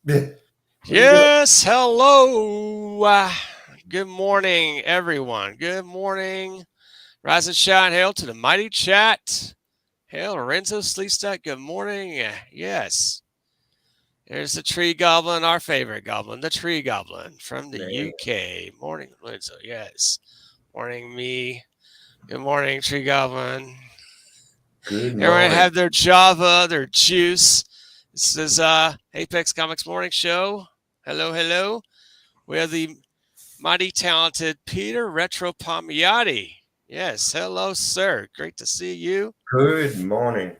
What are you doing? Yes, hello. Good morning, everyone. Good morning. Rise and shine. Hail to the mighty chat. Hail, Lorenzo Sleestak. Good morning. Yes, there's the tree goblin, our favorite goblin, the tree goblin from the Man, UK. Morning, Lorenzo. Yes. Morning, me. Good morning, tree goblin. good Everyone morning. have their Java, their juice. This is Apex Comics Morning Show. Hello, hello. We have the mighty talented Peter Retro Palmiotti. Yes, hello, sir. Great to see you. Good morning.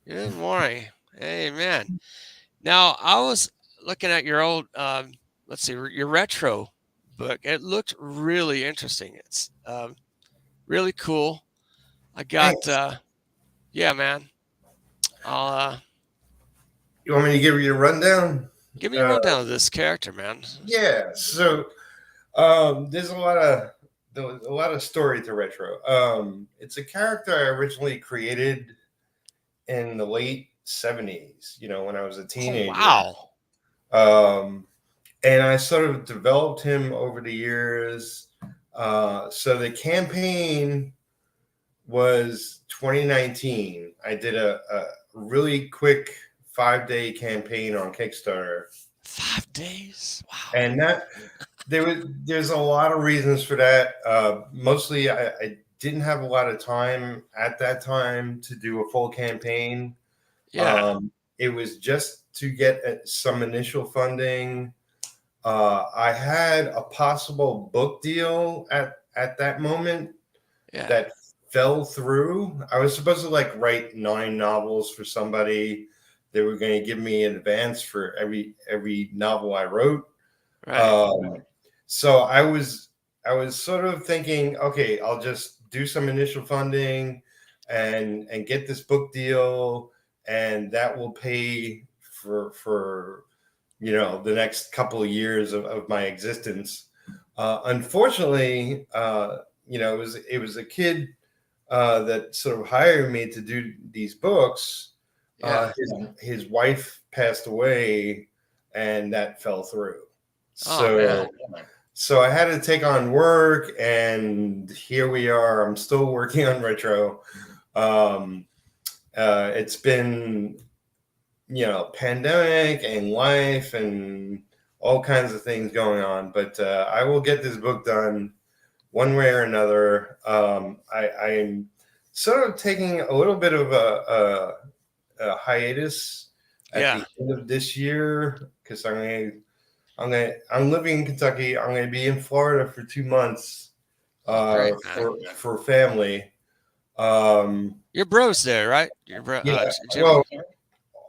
Good morning. Amen. Now, I was looking at your old, let's see, your retro book. It looked really interesting. It's really cool. I got, Thanks. yeah, man. I'll You want me to give you a rundown? give me a Uh, rundown of this character, man. yeah. So, there's a lot of story to retro. It's a character I originally created in the late '70s. When I was a Oh, teenager. wow. Um, and I sort of developed him over the years. So the campaign was 2019. I did a really quick 5-day campaign on Kickstarter, 5 days? Wow. and there's a lot of reasons for that. Mostly, I didn't have a lot of time at that time to do a full campaign. Yeah. It was just to get some initial funding. I had a possible book deal at that moment Yeah. that fell through. I was supposed to write 9 novels for somebody. They were going to give me an advance for every novel I wrote. Right. Um, so I was sort of thinking, okay, I'll just do some initial funding and get this book deal, and that will pay for the next couple of years of my existence. Unfortunately, it was a kid that sort of hired me to do these books. Yeah. His wife passed away, and that fell through. Oh, man. So I had to take on work, and here we are. I'm still working on retro. Um, it's been pandemic and life and all kinds of things going on, but I will get this book done one way or another. I'm sort of taking a little bit of a hiatus at Yeah. the end of this year because I'm living in Kentucky. I'm going to be in Florida for 2 months Oh, great, man. for family. Um, Your bro's there, right? Your bro, yeah, Jimmy? well,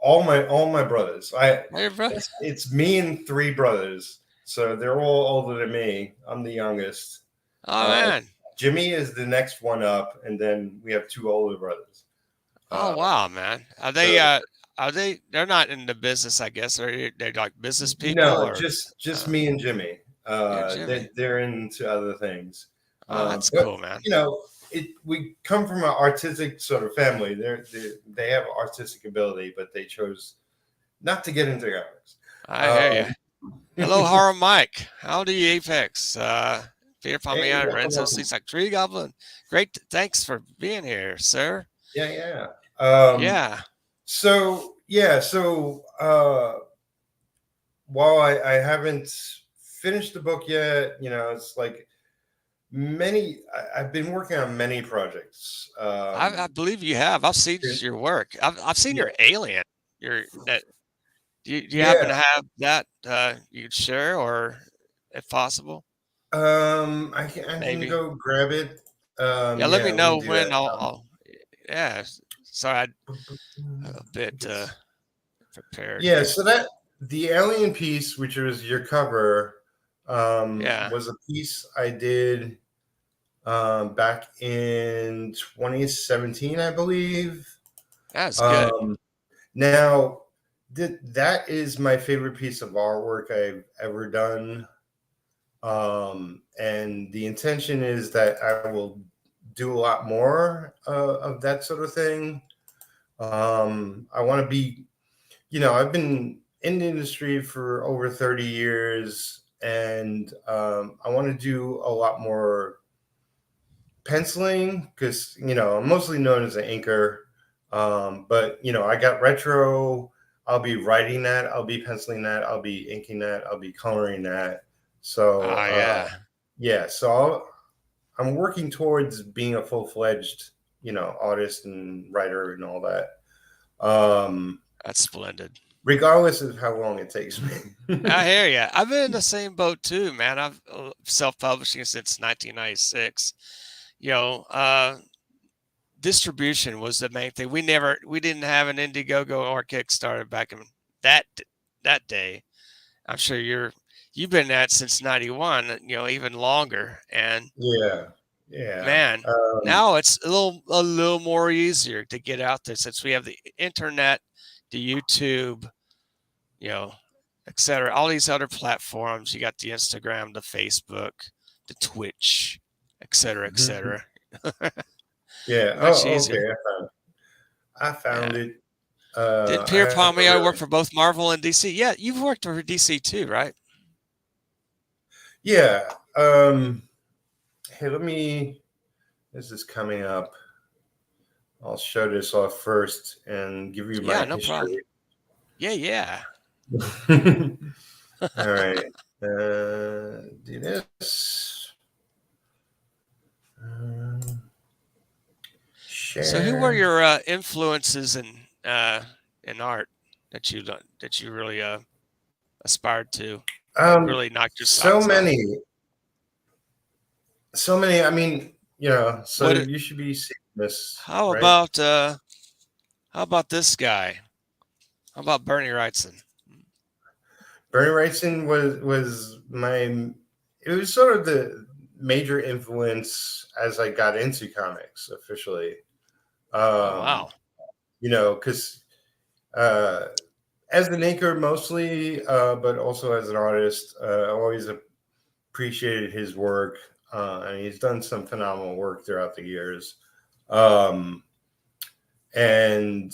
all my brothers. Your bro? It's me and 3 brothers, so they're all older than me. I'm the youngest. Oh, Uh, man. Jimmy is the next one up, and then we have 2 older brothers. Oh, Uh, wow, man. so They're not in the business, I guess. They're like business people no, or, just uh, me and Jimmy. you're Jimmy. They're into other things, Oh, that's but cool, man. we come from an artistic sort of family. They have artistic ability, but they chose not to get into comics. I hear you. Um, Hello, Horror Mike. Howdy, Apex. Peter hey, Palmieri, welcome, Renzo welcome. Seems like Tree Goblin. Great. Thanks for being here, sir. Yeah, yeah. Yeah. So while I haven't finished the book yet, it's like I've been working on many projects. I believe you have. I've seen There's- your work. I've seen yeah, your Alien. Your that do you happen yeah. to have that you could share or if possible? I can Maybe. go grab it. Yeah, let Yeah, me let me know do when that. I'll yeah. Sorry, I'm a bit It's prepared Yeah, here. so that the alien piece, which was your cover, Yeah, was a piece I did back in 2017, I believe. that's good. Um, now, that is my favorite piece of artwork I've ever done. And the intention is that I will do a lot more of that sort of thing. I want to be, I've been in the industry for over 30 years, and I want to do a lot more penciling because, I'm mostly known as an inker. But, I got retro. I'll be writing that. I'll be penciling that. I'll be inking that. I'll be coloring that. So, Oh yeah, yeah. So I'm working towards being a full-fledged, artist and writer and all that. that's splendid. Regardless of how long it takes me. I hear you. I've been in the same boat too, man. I've self-publishing since 1996. You know, distribution was the main thing. We didn't have an Indiegogo or Kickstarter back in that that day. I'm sure you've been at since '91. Even longer. And Yeah. Yeah. man, now it's a little more easier to get out there since we have the internet, the YouTube, etc. All these other platforms. You got the Instagram, the Facebook, the Twitch, etc., etc. Yeah. Much Oh, easier. okay. I found Yeah. it. Did I Peter have a Palmiotti work really, for both Marvel and DC? Yeah, you've worked for DC too, right? yeah. Hey, this is coming up. I'll show this off first and give you my Yeah, no problem. history. Yeah. All right. Do this. So, who were Share. your influences in art that you really aspired to and Um, really knocked your so socks off? many, so many. I mean, so What? you should be seeing this, How right? about this guy? How about Bernie Wrightson? Bernie Wrightson was my. It was sort of the major influence as I got into comics officially. Oh Um, wow. because as an inker mostly, but also as an artist, I always appreciated his work, and he's done some phenomenal work throughout the years. Um, and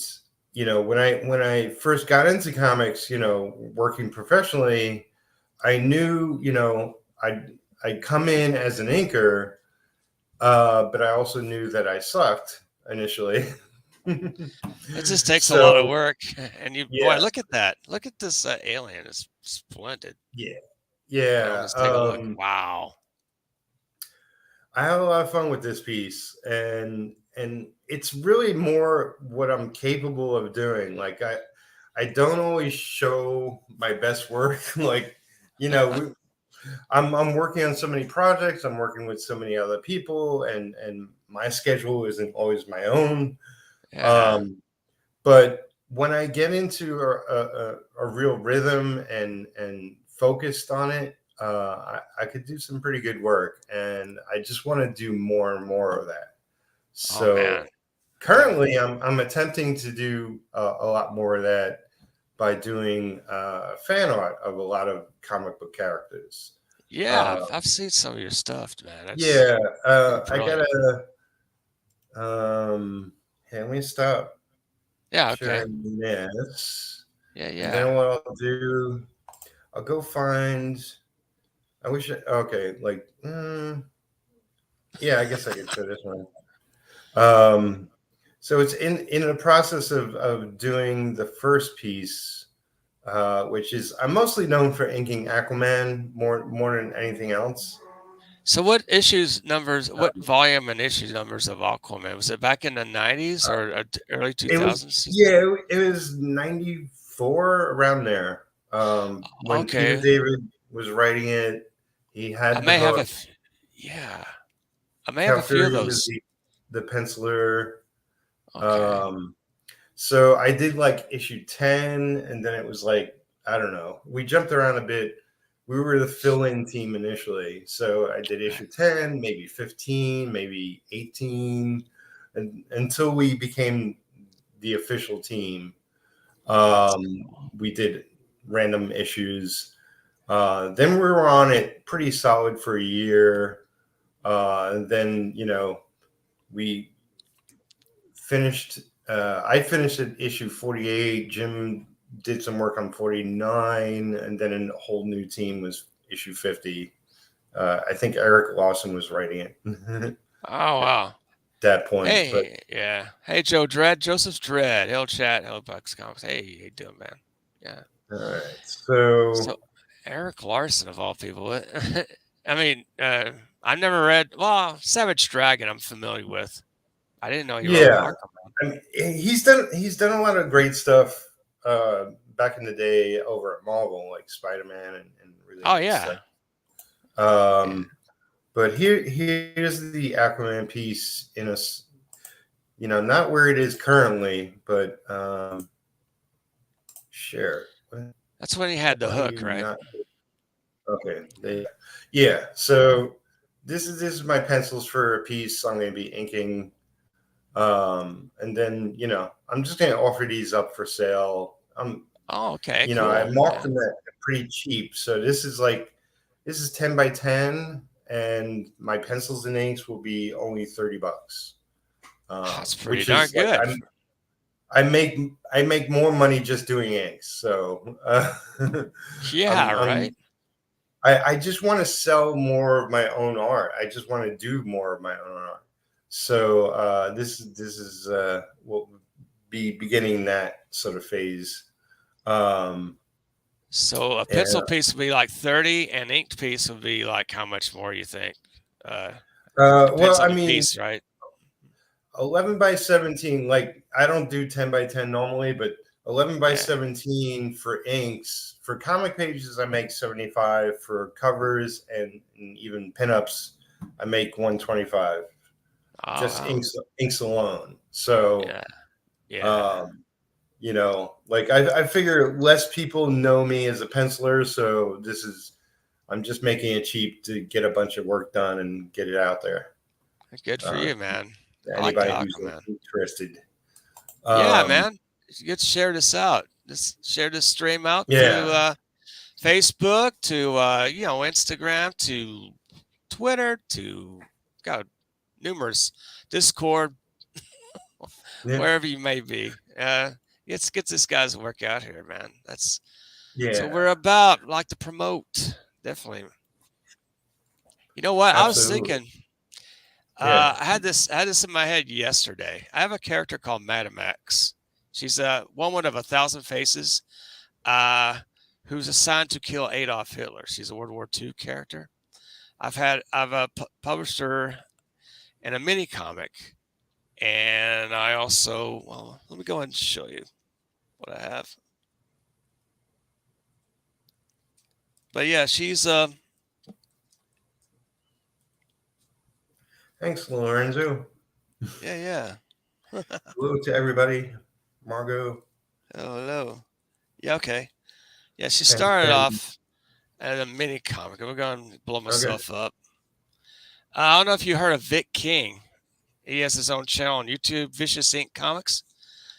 when I first got into comics, working professionally, I knew, I'd come in as an inker, but I also knew that I sucked initially. It just takes a lot of So work, and boy, yeah, look at that! Look at this alien; it's splendid. yeah, Well, yeah. let's take a look. Wow. I have a lot of fun with this piece, and it's really more what I'm capable of doing. Like I don't always show my best work. Like, you know, we, I'm working on so many projects. I'm working with so many other people, and my schedule isn't always my own. Yeah. But when I get into a real rhythm and focused on it, I could do some pretty good work, and I just want to do more and more of that. Oh So man. Yeah. currently, I'm attempting to do a lot more of that by doing fan art of a lot of comic book characters. Yeah. Uh, I've seen some of your stuff, man. That's yeah, pretty I brilliant. gotta. Hey, let me stop Yeah. Okay. sharing this, and Yeah. then what I'll do, I'll go find. I wish. Okay, like, yeah, I guess I could show this one. Um, so it's in the process of doing the first piece, which is I'm mostly known for inking Aquaman more than anything else. So, what issues numbers? What volume and issue numbers of Aquaman was it back in the '90s or early It was 2000s? yeah, it was 94 around there. When Peter Okay. David was writing it, he I had the may have book. yeah. I may have Cal a few of Fury was those. the penciler. Okay. Um, so I did like issue 10, and then it was like, I don't know. We jumped around a bit. We were the fill-in team initially. So I did Okay. issue 10, maybe 15, maybe 18, and until we became the official team. That's We did random issues. Then we were on it pretty solid for a year. And then, we finished. I finished at issue 48. Jim did some work on 49, and then a whole new team was issue 50. I think Eric Lawson was writing it Oh, wow. that point. But Hey, yeah. Hey, Joe Dredd, Joseph Dredd. Hello, chat. Hello, Bucks Comics. Hey, how you doing, man? Yeah. all right, so Eric Larson of all people. I mean, I've never read. Well, Savage Dragon, I'm familiar with. I didn't know he wrote yeah, Arkham. I mean, he's done a lot of great stuff back in the day over at Marvel, like Spider-Man and really Oh good yeah. stuff. But here's the Aquaman piece in not where it is currently, but share. That's when he had the Why are hook, you right? not? Okay, yeah. So this is my pencils for a piece I'm going to be inking, and then I'm just going to offer these up for sale. Oh, okay, I cool. marked Yeah. them at pretty cheap. So this is 10 by 10, and my pencils and inks will be only $30, That's pretty which darn is like good. I make more money just doing inks. So Yeah, right. I just want to sell more of my own art. I just want to do more of my own art. So this is will be beginning that sort of phase. So a And pencil piece would be like 30, and inked piece would be like how much more you think? Depends well, on I the mean, piece, right? 11 by 17. Like I don't do 10 by 10 normally, but 11 by Yeah. 17 for inks. For comic pages, I make 75. For covers and even pinups, I make 125. Oh, Just wow. inks alone. So, Yeah. Yeah. like I figure less people know me as a penciler, so I'm just making it cheap to get a bunch of work done and get it out there. Good for you, man. I like the Anybody who's Aquaman. interested. Yeah, Um, man. You get to share this out. Just share this stream out to yeah, Facebook, to Instagram, to Twitter, to God, numerous Discord, yeah, wherever you may be. Let's get this guy's work out here, man. That's what yeah, we're about. Like to promote, definitely. You know what? I was absolutely. thinking. Yeah, I had this in my head yesterday. I have a character called Madamex. She's a woman of 1,000 faces, who's assigned to kill Adolf Hitler. She's a World War II character. I've published her in a mini comic, and I also let me go ahead and show you what I have. But yeah, she's thanks, Lorenzo. yeah. Hello to everybody. Margot. Hello. Yeah, okay. Yeah, she And, started and off as a mini comic. I'm going to blow okay. myself up. I don't know if you heard of Vic King. He has his own channel on YouTube, Vicious Ink Comics.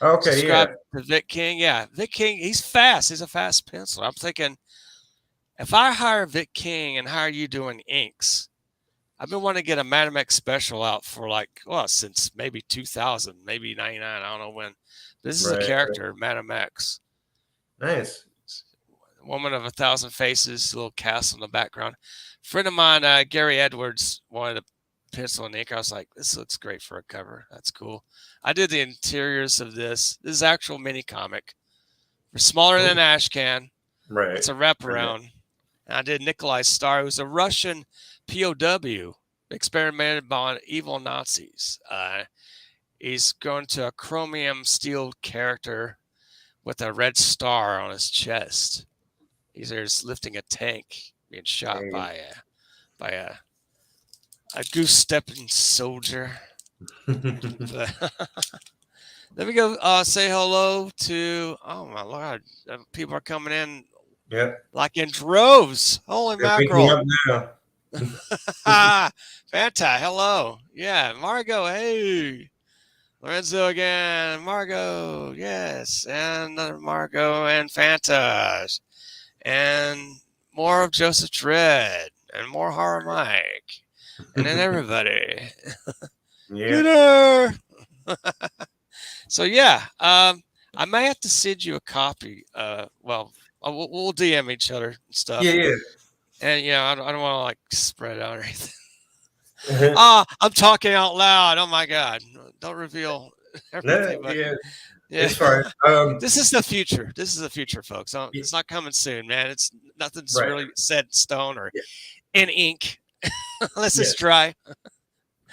Okay, Subscribe yeah, to Vic King. Yeah, Vic King, he's fast. He's a fast penciler. I'm thinking, if I hire Vic King and hire you doing inks, I've been wanting to get a Madamex special out for since maybe 2000, maybe 99. I don't know when. This is a right. character, Madamex. Nice. Woman of 1,000 faces, little cast in the background. Friend of mine, Gary Edwards, wanted a pencil and ink. I was like, this looks great for a cover. That's cool. I did the interiors of this. This is actual mini comic. We're smaller than an ashcan. Right. It's a wraparound. And I did Nikolai Star, who's a Russian POW experimented on evil Nazis. He's going to a chromium steel character with a red star on his chest. He's lifting a tank, being shot by a goose-stepping soldier. Let me go say hello to. Oh my lord, people are coming in. Yep. Like in droves. Holy Pick me mackerel! up now. Fanta, hello. Yeah, Margot. Hey, Lorenzo again. Margot, yes, and another Margot and Fanta. And more of Joseph Dredd, and more Horror Mike, and then everybody. Yeah. Dinner. So yeah, I may have to send you a copy. Well, we'll DM each other and Yeah, stuff. yeah. And I don't want to like spread it out or anything. Uh-huh. I'm talking out loud. Oh my God! Don't reveal No, everything. But yeah, yeah, it's fine. this is the future. This is the future, folks. Y- It's not coming soon, man. It's nothing's right. really set in stone or Yeah, in ink unless it's yes. dry.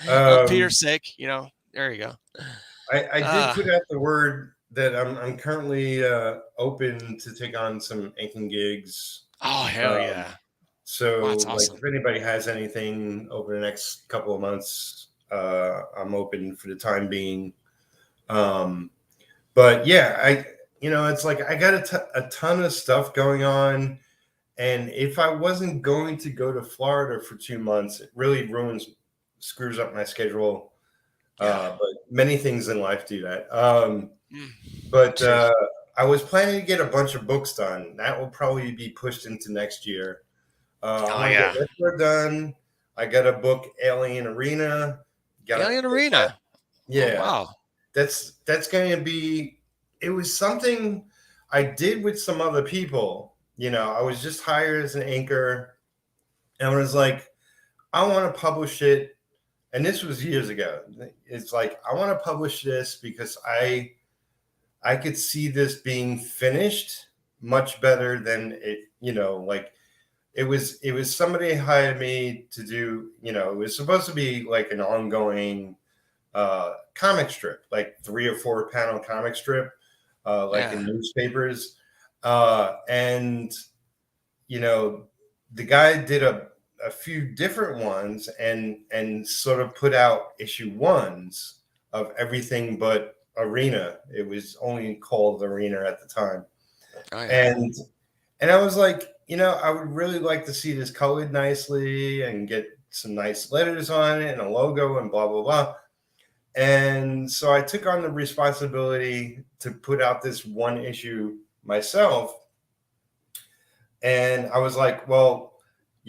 Um, Peter's sake, there you go. I did Ah, put out the word that I'm currently open to take on some inking gigs. oh hell Um, yeah! Wow, so, that's like, awesome. if anybody has anything over the next couple of months, I'm open for the time being. Um, but yeah, it's like I got a ton of stuff going on. And if I wasn't going to go to Florida for 2 months, it really screws up my schedule. Yeah. But many things in life do that. Mm, But true. I was planning to get a bunch of books done. That will probably be pushed into next year. I Oh want to get yeah. Retro done. I got a book, Alien Arena. Got to Alien finish that. Arena. Oh Yeah, wow. that's going to be. It was something I did with some other people. I was just hired as an anchor, and I was like, I want to publish it. And this was years ago. It's like I want to publish this because I could see this being finished much better than it. Like it was somebody hired me to do. It was supposed to be like an ongoing comic strip, like 3 or 4 panel comic strip, like Yeah. in newspapers. And you know, the guy did a few different ones and sort of put out issue ones of everything but Arena. It was only called Arena at the time. Oh yeah. And I was like, I would really like to see this colored nicely and get some nice letters on it and a logo and blah blah blah. And so I took on the responsibility to put out this one issue myself. And I was like, well,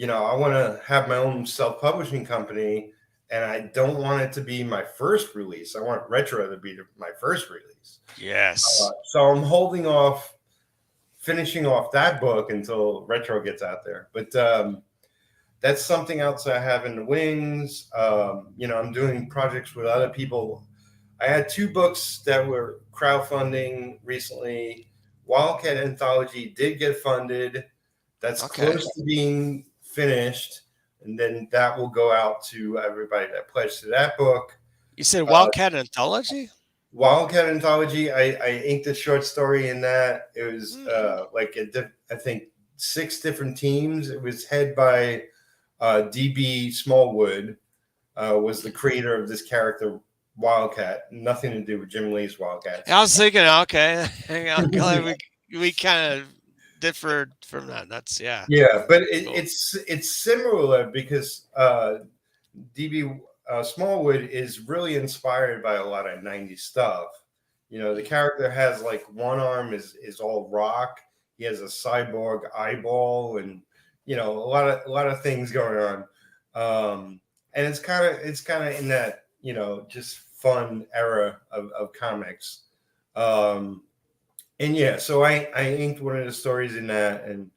I want to have my own self publishing company. And I don't want it to be my first release. I want Retro to be my first release. Yes. So I'm holding off finishing off that book until Retro gets out there. But that's something else I have in the wings. I'm doing projects with other people. I had 2 books that were crowdfunding recently. Wildcat Anthology did get funded. That's Okay. close to being finished. And then that will go out to everybody that pledged to that book. You said Uh, Wildcat Anthology? Wildcat Anthology, I inked a short story in that. It was Mm. I think 6 different teams. It was head by DB Smallwood, was the creator of this character, Wildcat. Nothing to do with Jim Lee's Wildcats. I was thinking, okay, I'm glad we kind of differed from that. That's yeah. Yeah, but Cool. it's similar because DB Smallwood is really inspired by a lot of '90s stuff. The character has like one arm is all rock. He has a cyborg eyeball, and a lot of things going on. And it's kind of in that just fun era of comics. Um, and yeah, so I inked one of the stories in that and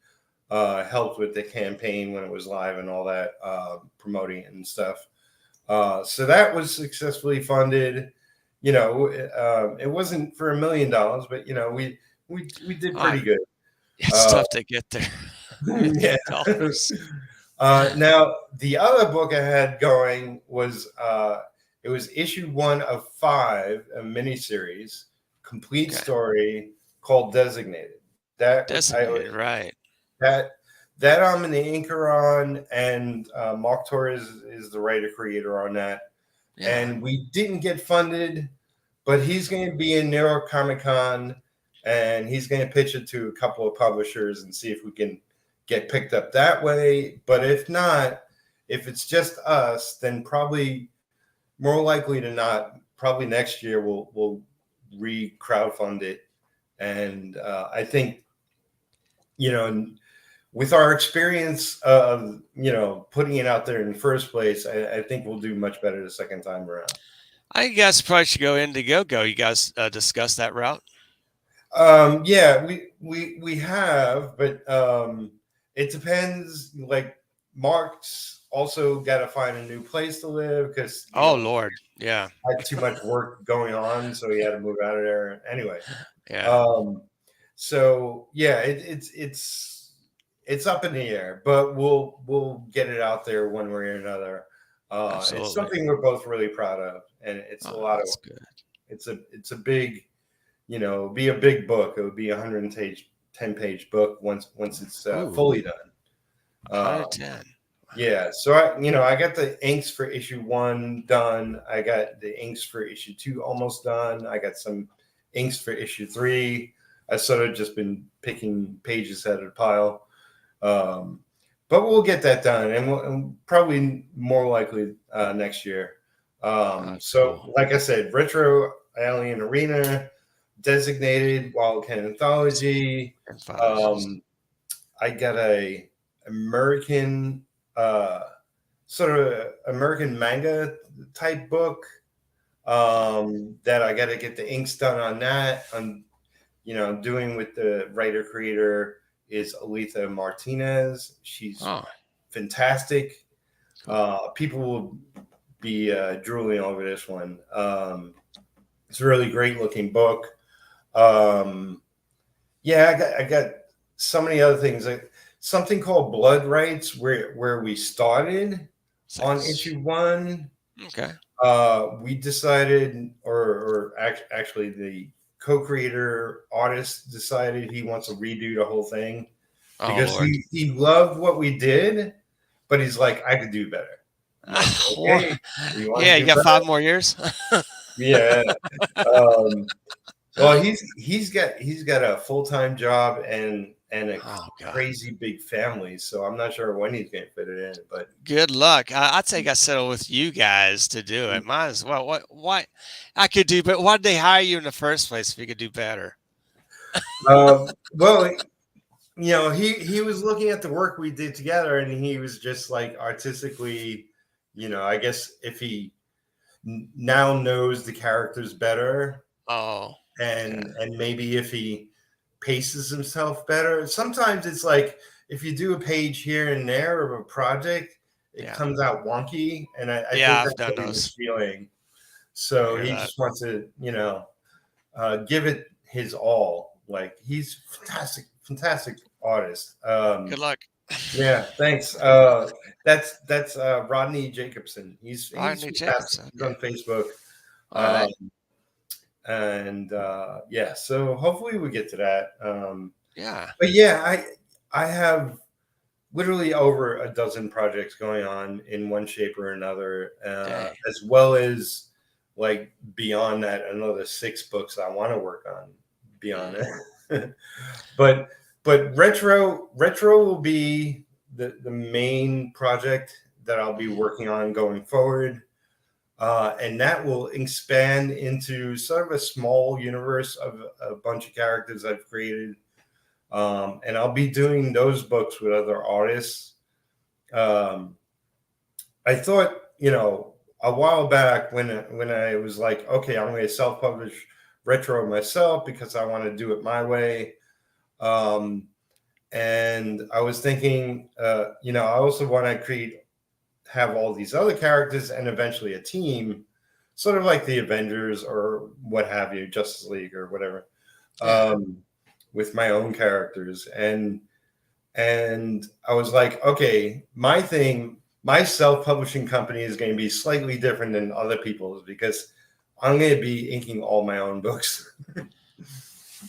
helped with the campaign when it was live and all that, promoting it and stuff. So that was successfully funded. It wasn't for $1 million, but we did Oh, pretty good. it's Uh, tough to get there. yeah. $1 million. Now the other book I had going was it was issue 1 of 5, a miniseries, complete Okay. story called Designated. That I Designated, right? that that I'm an anchor on, and Mark Torres is the writer creator on that. Yeah. And we didn't get funded, but he's going to be in New York Comic Con, and he's going to pitch it to a couple of publishers and see if we can get picked up that way. But if not, if it's just us, then probably more likely to not, probably next year we'll re-crowdfund it. And I think, with our experience of putting it out there in the first place, I think we'll do much better the second time around. I guess probably should go Indiegogo. You guys discuss that route. Yeah, we have, but it depends. Like Mark's also got to find a new place to live because the Oh old Lord, yeah, had too much work going on, so he had to move out of there. Anyway, yeah, um, so yeah, it's up in the air, but we'll get it out there one way or another. It's absolutely. something we're both really proud of, and it's a Oh, lot of that's good. it's a big, be a big book. It would be a 110-page book once it's Ooh, fully done. Um, 110. yeah, so I got the inks for issue 1 done. I got the inks for issue 2 almost done. I got some inks for issue 3. I sort of just been picking pages out of the pile. Um, but we'll get that done, and probably more likely next year. Oh, that's So, cool. like I said, Retro Alien Arena, Designated Wildcat Anthology. Anthologies. Um, I got a American uh, sort of American manga type book that I got to get the inks done on that. I'm doing with the writer creator is Aletha Martinez. She's Oh, fantastic. cool. People will be drooling over this one. It's a really great looking book. Um, yeah, I got so many other things. Something called Blood Rights, where we started on Thanks. issue 1. Okay. We decided, or actually, the co-creator artist decided he wants to redo the whole thing Oh because Lord. he loved what we did, but he's like, I could do better. I'm like, Well, okay, you want yeah, to you do got better? 5 more years. Yeah. Um, well, he's got a full-time job and a Oh God. crazy big family, so I'm not sure when he's going to fit it in. But Good luck. I think I settle with you guys to do it. Might as well. What? Why? I could do, but why did they hire you in the first place if you could do better? well, he was looking at the work we did together, and he was just like artistically, I guess if he now knows the characters better, Oh, okay. and maybe if he paces himself better. Sometimes it's like if you do a page here and there of a project, it Yeah. comes out wonky, and I Yeah, think I've that's done what he was those. feeling. I So hear he that. just wants to, give it his all. Like he's fantastic artist. Good luck. Yeah, thanks. That's Rodney Jacobson. He's Rodney fantastic. Jacobs. He's Okay. on Facebook. All Um, right. and yeah, so hopefully we get to that. Yeah. But yeah, I have literally over a dozen projects going on in one shape or another, Dang. as well as like beyond that, another 6 books I want to work on beyond Mm, it. but but retro will be the main project that I'll be mhm. working on going forward. And that will expand into sort of a small universe of a bunch of characters I've created. And I'll be doing those books with other artists. Um, I thought, a while back when I was like, okay, I'm going to self-publish retro myself because I want to do it my way. Um, and I was thinking, I also want to have all these other characters and eventually a team, sort of like the Avengers or what have you, Justice League or whatever, Yeah. um, with my own characters. And I was like, okay, my self-publishing company is going to be slightly different than other people's because I'm going to be inking all my own books.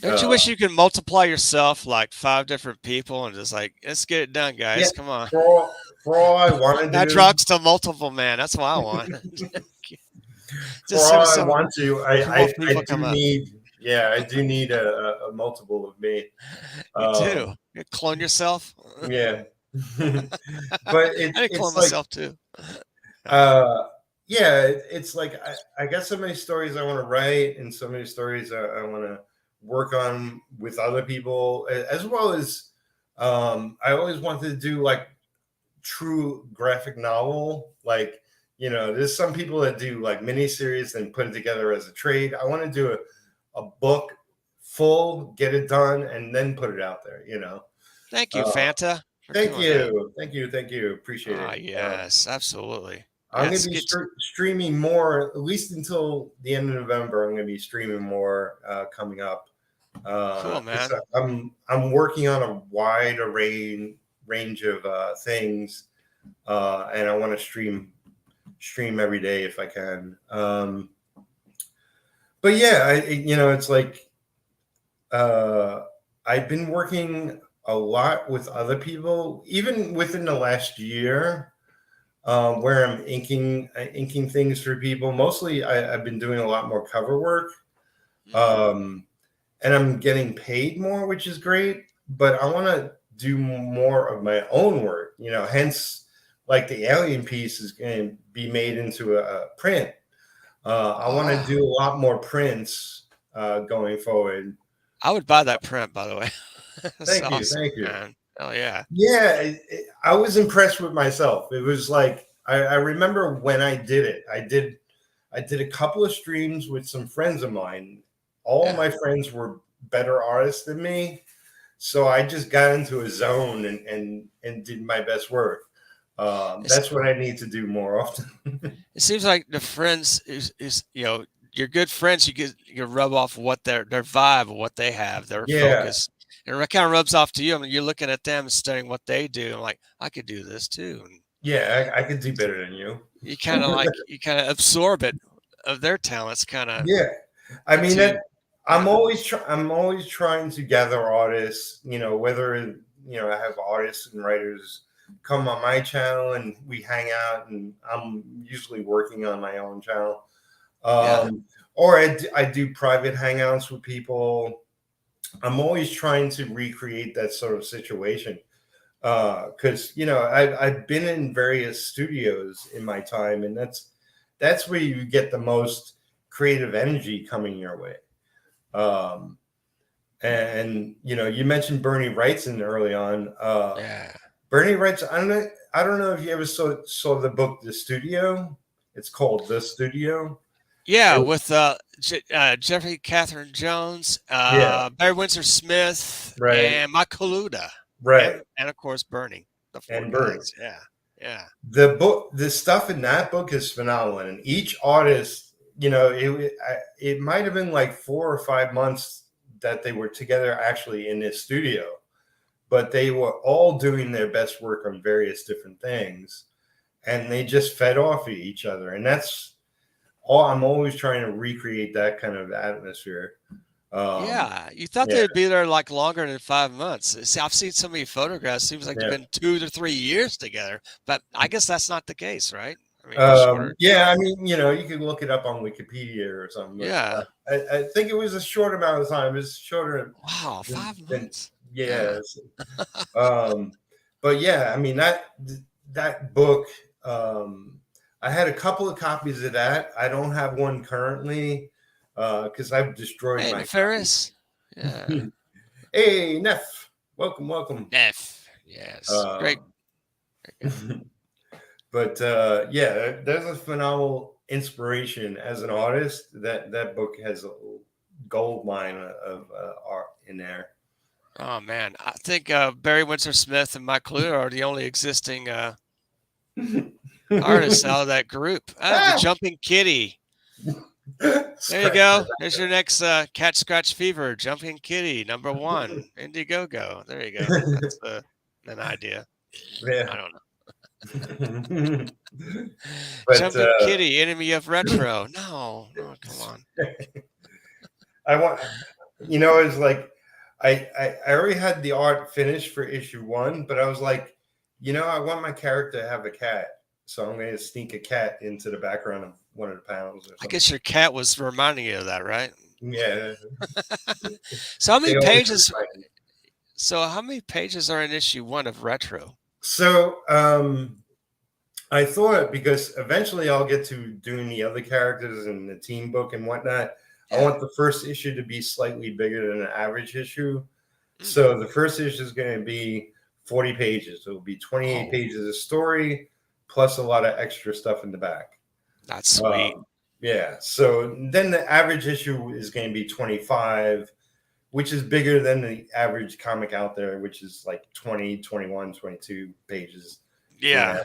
Don't you Uh, wish you could multiply yourself like 5 different people and just like, let's get it done, yeah, guys. Come on. for all I want to That do, drops to multiple, man. That's what I want. for Just all soon as I want to, some more I people do come up. need, yeah, I do need a multiple of me. You Um, do. You clone yourself. yeah, but I did clone it's like, myself too. Uh, uh, yeah, it's like I got so many stories I want to write, and so many stories I want to work on with other people, as well as I always wanted to do like true graphic novel. Like, there's some people that do like miniseries and put it together as a trade. I want to do a book full, get it done, and then put it out there. Thank you, Uh, Fanta, for thank doing that. you, thank you, appreciate Ah, it. yes, absolutely. I'm gonna Yes, be get streaming more, at least until the end of November. I'm gonna be streaming more coming up. cool, man. I'm working on a wide range of things, and I want to stream every day if I can. But yeah, it's like I've been working a lot with other people, even within the last year, where I'm inking things for people. Mostly, I've been doing a lot more cover work, and I'm getting paid more, which is great. But I want to do more of my own work. Hence, like the alien piece is going to be made into a print. I Oh, want to wow. do a lot more prints going forward. I would buy that print, by the way. That's Thank you, awesome, thank you. man. Oh, yeah. Yeah, I was impressed with myself. It was like I remember when I did it. I did a couple of streams with some friends of mine. All of Yeah. my friends were better artists than me, so I just got into a zone and did my best work. It's, That's what I need to do more often. it seems like the friends is your good friends. You rub off what their vibe, what they have, their Yeah, focus, and it kind of rubs off to you. I mean, you're looking at them, studying what they do. I'm like, I could do this too. And yeah, I could do better than you. you kind of absorb it of their talents, kind of Yeah, I mean into I'm yeah, I'm always trying to gather artists. Whether I have artists and writers come on my channel and we hang out, and I'm usually working on my own channel. yeah. Or I do private hangouts with people. I'm always trying to recreate that sort of situation because I've been in various studios in my time, and that's where you get the most creative energy coming your way. Um, and you mentioned Bernie Wrightson early on. Yeah. Bernie Wrightson. I don't know if you ever saw the book The Studio. It's called The Studio. Yeah, It- with Jeffrey Catherine Jones, yeah, Barry Windsor Smith, right, and Mike Kaluta, right, and of course Bernie, the four and Bernie. guys. Yeah, yeah, The stuff in that book is phenomenal, and each artist, it might have been like 4 or 5 months that they were together actually in this studio, but they were all doing their best work on various different things, and they just fed off of each other, and that's all. I'm always trying to recreate that kind of atmosphere. Um, yeah. You thought yeah, they'd be there like longer than 5 months. See, I've seen so many photographs. Seems like they've yeah. been 2 to 3 years together, but I guess that's not the case, right? I mean, shorter Yeah, I time. mean, you can look it up on Wikipedia or something, but Yeah. I think it was a short amount of time. It was shorter Wow, than, five than months. Yeah. yes. Um, but yeah, I mean that book. I had a couple of copies of that. I don't have one currently because I've destroyed Hey, my Nefaris. Yeah. copy. Hey, Neff, welcome, welcome. Nef. Yes. Great. Um, Great guy. but yeah, there's a phenomenal inspiration as an artist. That book has a gold mine of art in there. Oh man, I think Barry Windsor Smith and Mike Clue are the only existing artists out of that group. Ah, the Ah! Jumping Kitty. There you Scratch go. my There's your next Cat Scratch Fever. Jumping Kitty, #1. Indiegogo. There you go. back. That's an idea. Yeah. I don't know. But Jumping Kitty, enemy of retro. No, no, come on. I want, it's like I already had the art finished for issue 1, but I was like, I want my character to have a cat, so I'm going to sneak a cat into the background of one of the panels or I something. guess your cat was reminding you of that, right? Yeah, So how many they always pages? remind me. So how many pages are in issue 1 of retro? So I thought because eventually I'll get to doing the other characters and the team book and whatnot. I Yeah. want the first issue to be slightly bigger than an average issue. Mm. So the first issue is going to be 40 pages. It will be 28 Oh. pages of story plus a lot of extra stuff in the back. That's sweet. Yeah. So then the average issue is going to be 25. which is bigger than the average comic out there, which is like 20, 21, 22 pages for an Yeah.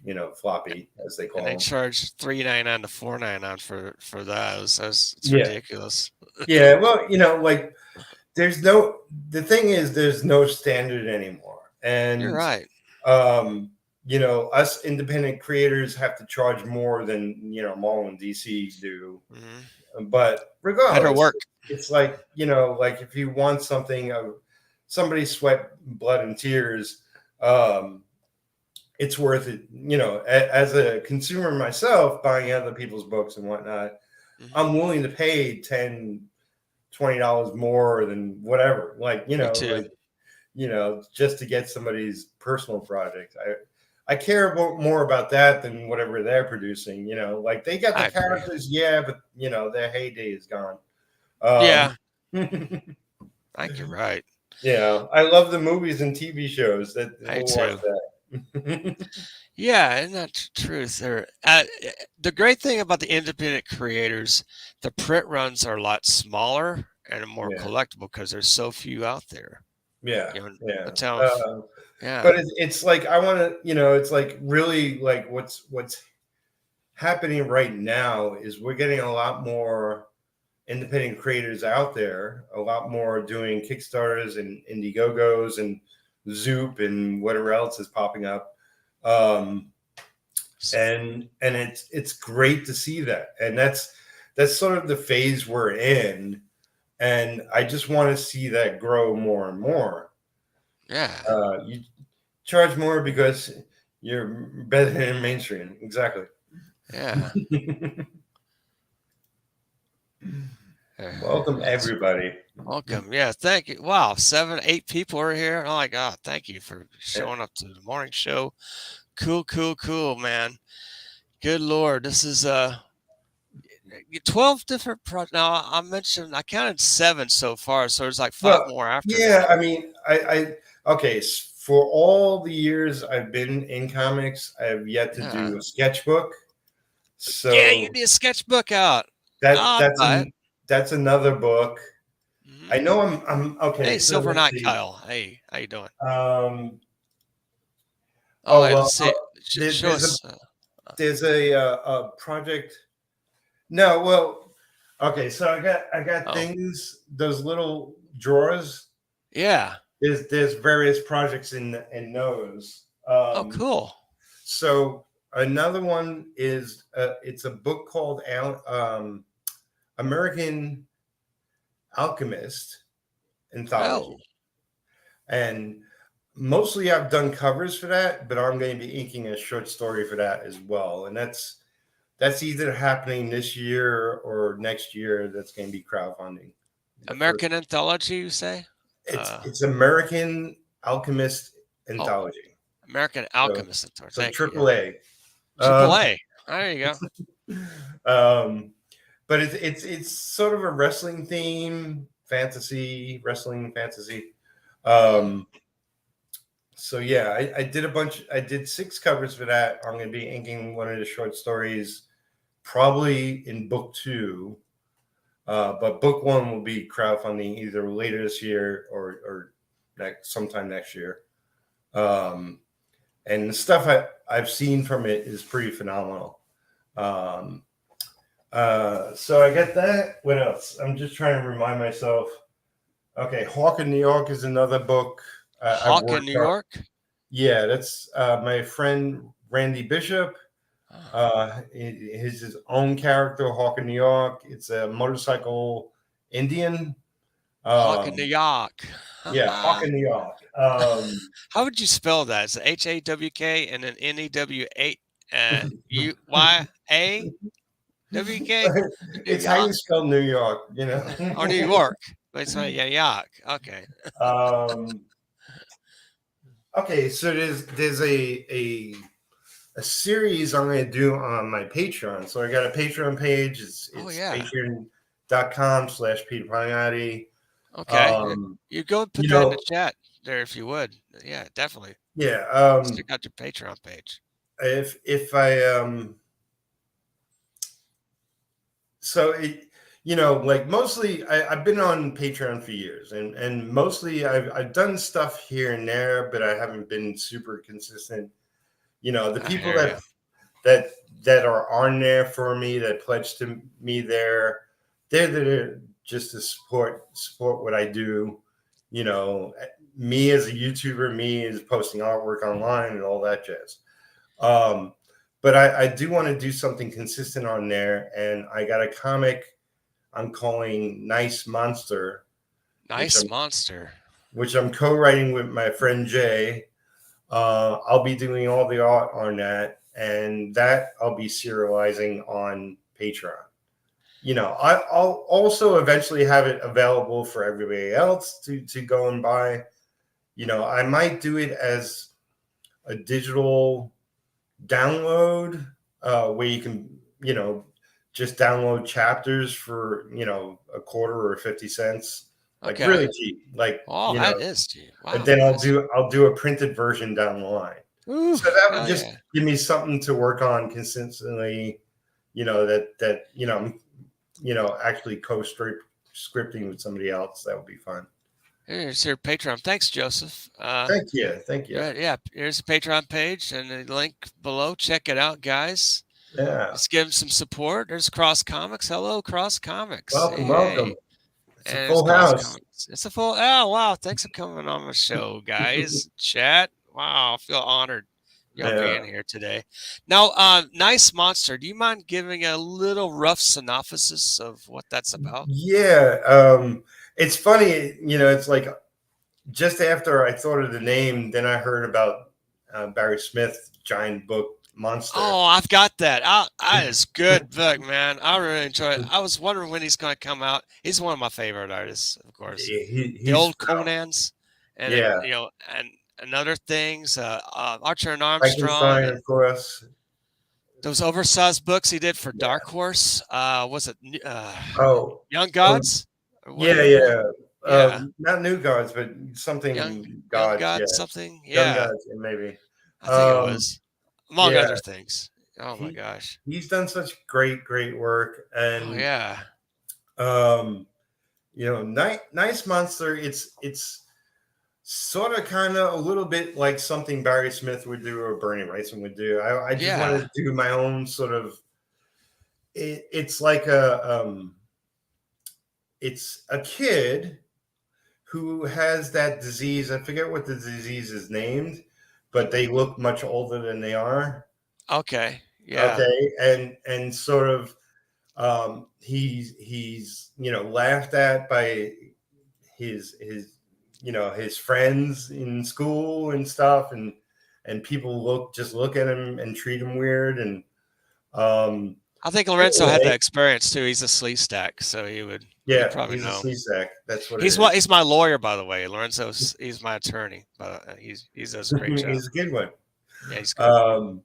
average, floppy, as they And call they them. charge $3.99 to $4.99 for those. It's Yeah. ridiculous. Yeah. Well, like the thing is, there's no standard anymore. You're And, right. um, us independent creators have to charge more than, Marvel and DC do. But Better regardless, work. it's like, like if you want something of somebody's sweat, blood, and tears, it's worth it. As a consumer myself, buying other people's books and whatnot, I'm willing to pay $10, $20 more than whatever. Like, Me too. just to get somebody's personal project. I care more about that than whatever they're producing. Like they got the I agree. characters, yeah, but their heyday is gone. Yeah. I think you're right. I love the movies and TV shows that I we'll watch too. that. Yeah, and that's truth. The great thing about the independent creators, the print runs are a lot smaller and more Yeah. collectible because there's so few out there. Yeah, yeah. That's how. Yeah. But it's like I want to, it's like really like what's happening right now is we're getting a lot more independent creators out there, a lot more doing Kickstarters and Indiegogos and Zoop and whatever else is popping up. And it's great to see that. And that's sort of the phase we're in. And I just want to see that grow more and more. Yeah. You charge more because you're better than mainstream. Exactly. Yeah. Welcome, everybody. Welcome. Yeah, thank you. Wow, 7, 8 people are here. Oh my God, thank you for showing up to the morning show. Cool, man. Good Lord, this is 12 different projects. Now I counted 7 so far, so there's like 5 more after that. I mean, okay. For all the years I've been in comics, I have yet to do a sketchbook. So yeah, you need a sketchbook out. That's another book. I know I'm okay. Hey, so Silver Knight Kyle. Hey, how you doing? Well, show us. There's a project. No, well, okay. So I got things. Those little drawers. Yeah. There's various projects in those. Cool. So another one is it's a book called American Alchemist Anthology. And mostly I've done covers for that, but I'm going to be inking a short story for that as well. And that's either happening this year or next year. That's going to be crowdfunding. American Anthology, you say? It's American Alchemist Anthology. American Alchemist Anthology. So AAA. AAA. There you go. But it's sort of a wrestling theme, wrestling fantasy. So yeah, I did I did 6 covers for that. I'm going to be inking one of the short stories probably in book 2. But book 1 will be crowdfunding either later this year or sometime next year. And the stuff I've seen from it is pretty phenomenal. So I got that. What else? I'm just trying to remind myself. Okay, Hawk in New York is another book. Hawk in New York? Yeah, that's my friend Randy Bishop. His own character, Hawk in New York. It's a motorcycle Indian. Hawk in New York. Yeah, Hawk in New York. How would you spell that? It's HAWK and then NEWA UYAWK. It's how you spell New York, Or New York. It's York. Okay. Okay, so there's a series I'm going to do on my Patreon. So I got a Patreon page. It's patreon.com/Peter Palmiotti. Okay. You go put that in the chat there if you would. Yeah, definitely. Yeah. Check out your Patreon page. If I so like mostly I've been on Patreon for years, and mostly I've done stuff here and there, but I haven't been super consistent. The I people hear you. that that are on there for me, that pledge to me there, they're there just to support what I do. Me as a YouTuber, me as posting artwork online and all that jazz. But I do want to do something consistent on there, and I got a comic I'm calling Nice Monster, which Nice monster. I'm co-writing with my friend Jay. I'll be doing all the art on that, and that I'll be serializing on Patreon. I'll also eventually have it available for everybody else to go and buy. I might do it as a digital download, where you can, just download chapters for, a quarter or 50 cents, like Okay. really cheap, like, Oh, that is cheap. and Wow. then I'll do a printed version down the line. Ooh, So that would hell just yeah. give me something to work on consistently, that actually scripting with somebody else. That would be fun. Here's your Patreon. Thanks, Joseph. Thank you. Thank you. Yeah, here's the Patreon page and the link below. Check it out, guys. Yeah. Let's give him some support. There's Cross Comics. Hello, Cross Comics. Welcome, Hey, welcome. hey. It's a And there's full Cross house. Comics. It's a full. Oh, wow. Thanks for coming on the show, guys. Chat. Wow. I feel honored y'all Yeah. being here today. Now, Nice Monster, do you mind giving a little rough synopsis of what that's about? Yeah. It's funny, it's like just after I thought of the name, then I heard about Barry Smith's giant book Monster. Oh, I've got that. That is good book, man. I really enjoy it. I was wondering when he's going to come out. He's one of my favorite artists, of course. He's The old Conans, and then, yeah, and other things. Archer and Armstrong, Frankenstein, and of course. those oversized books he did for Dark Horse. Was it Oh, Young Gods? Or yeah, whatever? yeah. Yeah, Not New Gods, but Young something Young Gods. Yeah, Gods something. Young Yeah, Gods, maybe. I think it Um, was, among yeah, other things. Oh my he gosh. he's done such great work, Oh and yeah. um, Nice Monster. It's sort of kind of a little bit like something Barry Smith would do or Bernie Wrightson would do. I just want Yeah. to do my own sort of. It's like it's a kid who has that disease. I forget what the disease is named, but they look much older than they are. Okay. Yeah. Okay, and sort of he's laughed at by his his friends in school and stuff, and people look at him and treat him weird, and um I think Lorenzo had that experience too. He's a sleaze stack, so he'd yeah, probably he's a know. sleaze. That's what He's it is. he's my lawyer, by the way. He's my attorney, but he does a great job. He's a good one. Yeah, he's good.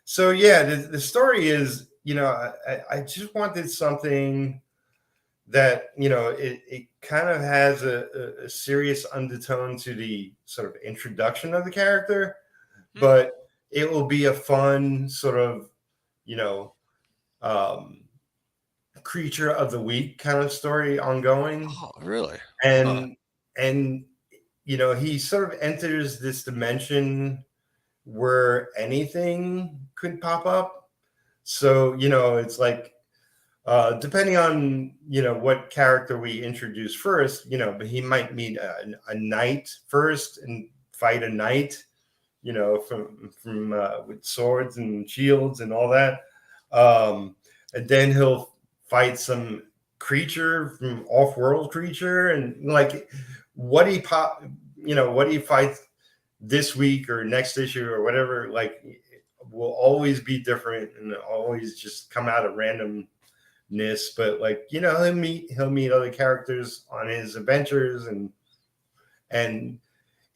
So yeah, the story is, I just wanted something that, it kind of has a serious undertone to the sort of introduction of the character, but it will be a fun sort of, um, creature of the week kind of story ongoing. Oh, really? And he sort of enters this dimension where anything could pop up. So, it's like, depending on, what character we introduce first, but he might meet a knight first and fight a knight, from with swords and shields and all that. And then he'll fight some creature from off-world creature, and like what he fights this week or next issue or whatever, like, will always be different and always just come out of randomness. But like, he'll meet other characters on his adventures, and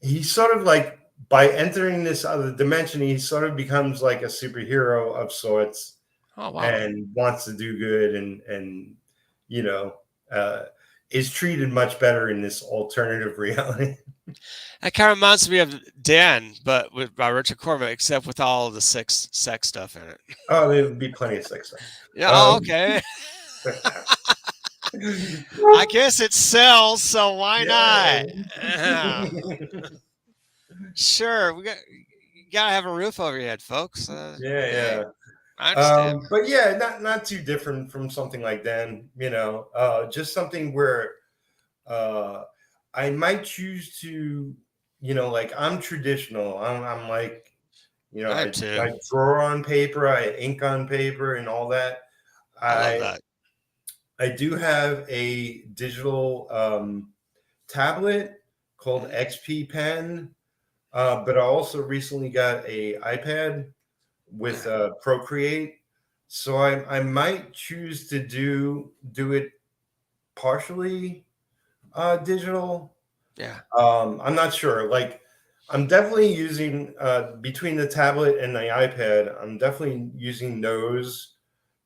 he sort of like, by entering this other dimension, he sort of becomes like a superhero of sorts. Oh, wow. And wants to do good, and is treated much better in this alternative reality. That kind of reminds me of Dan, but by Richard Corbett, except with all of the sex stuff in it. Oh, there would be plenty of sex stuff. Yeah. Okay. I guess it sells, so why not? Yeah. Sure, you gotta have a roof over your head, folks. Hey, Yeah. I understand. But yeah, not too different from something like then, just something where uh, I might choose to, like I'm traditional. I'm like, I am I too. draw on paper, I ink on paper, and all that. I love I that. I do have a digital tablet called Mhm. XP Pen, but I also recently got a iPad with Yeah, Procreate, so I might choose to do it partially digital. yeah. I'm not sure. Like, I'm definitely using between the tablet and the iPad. I'm definitely using those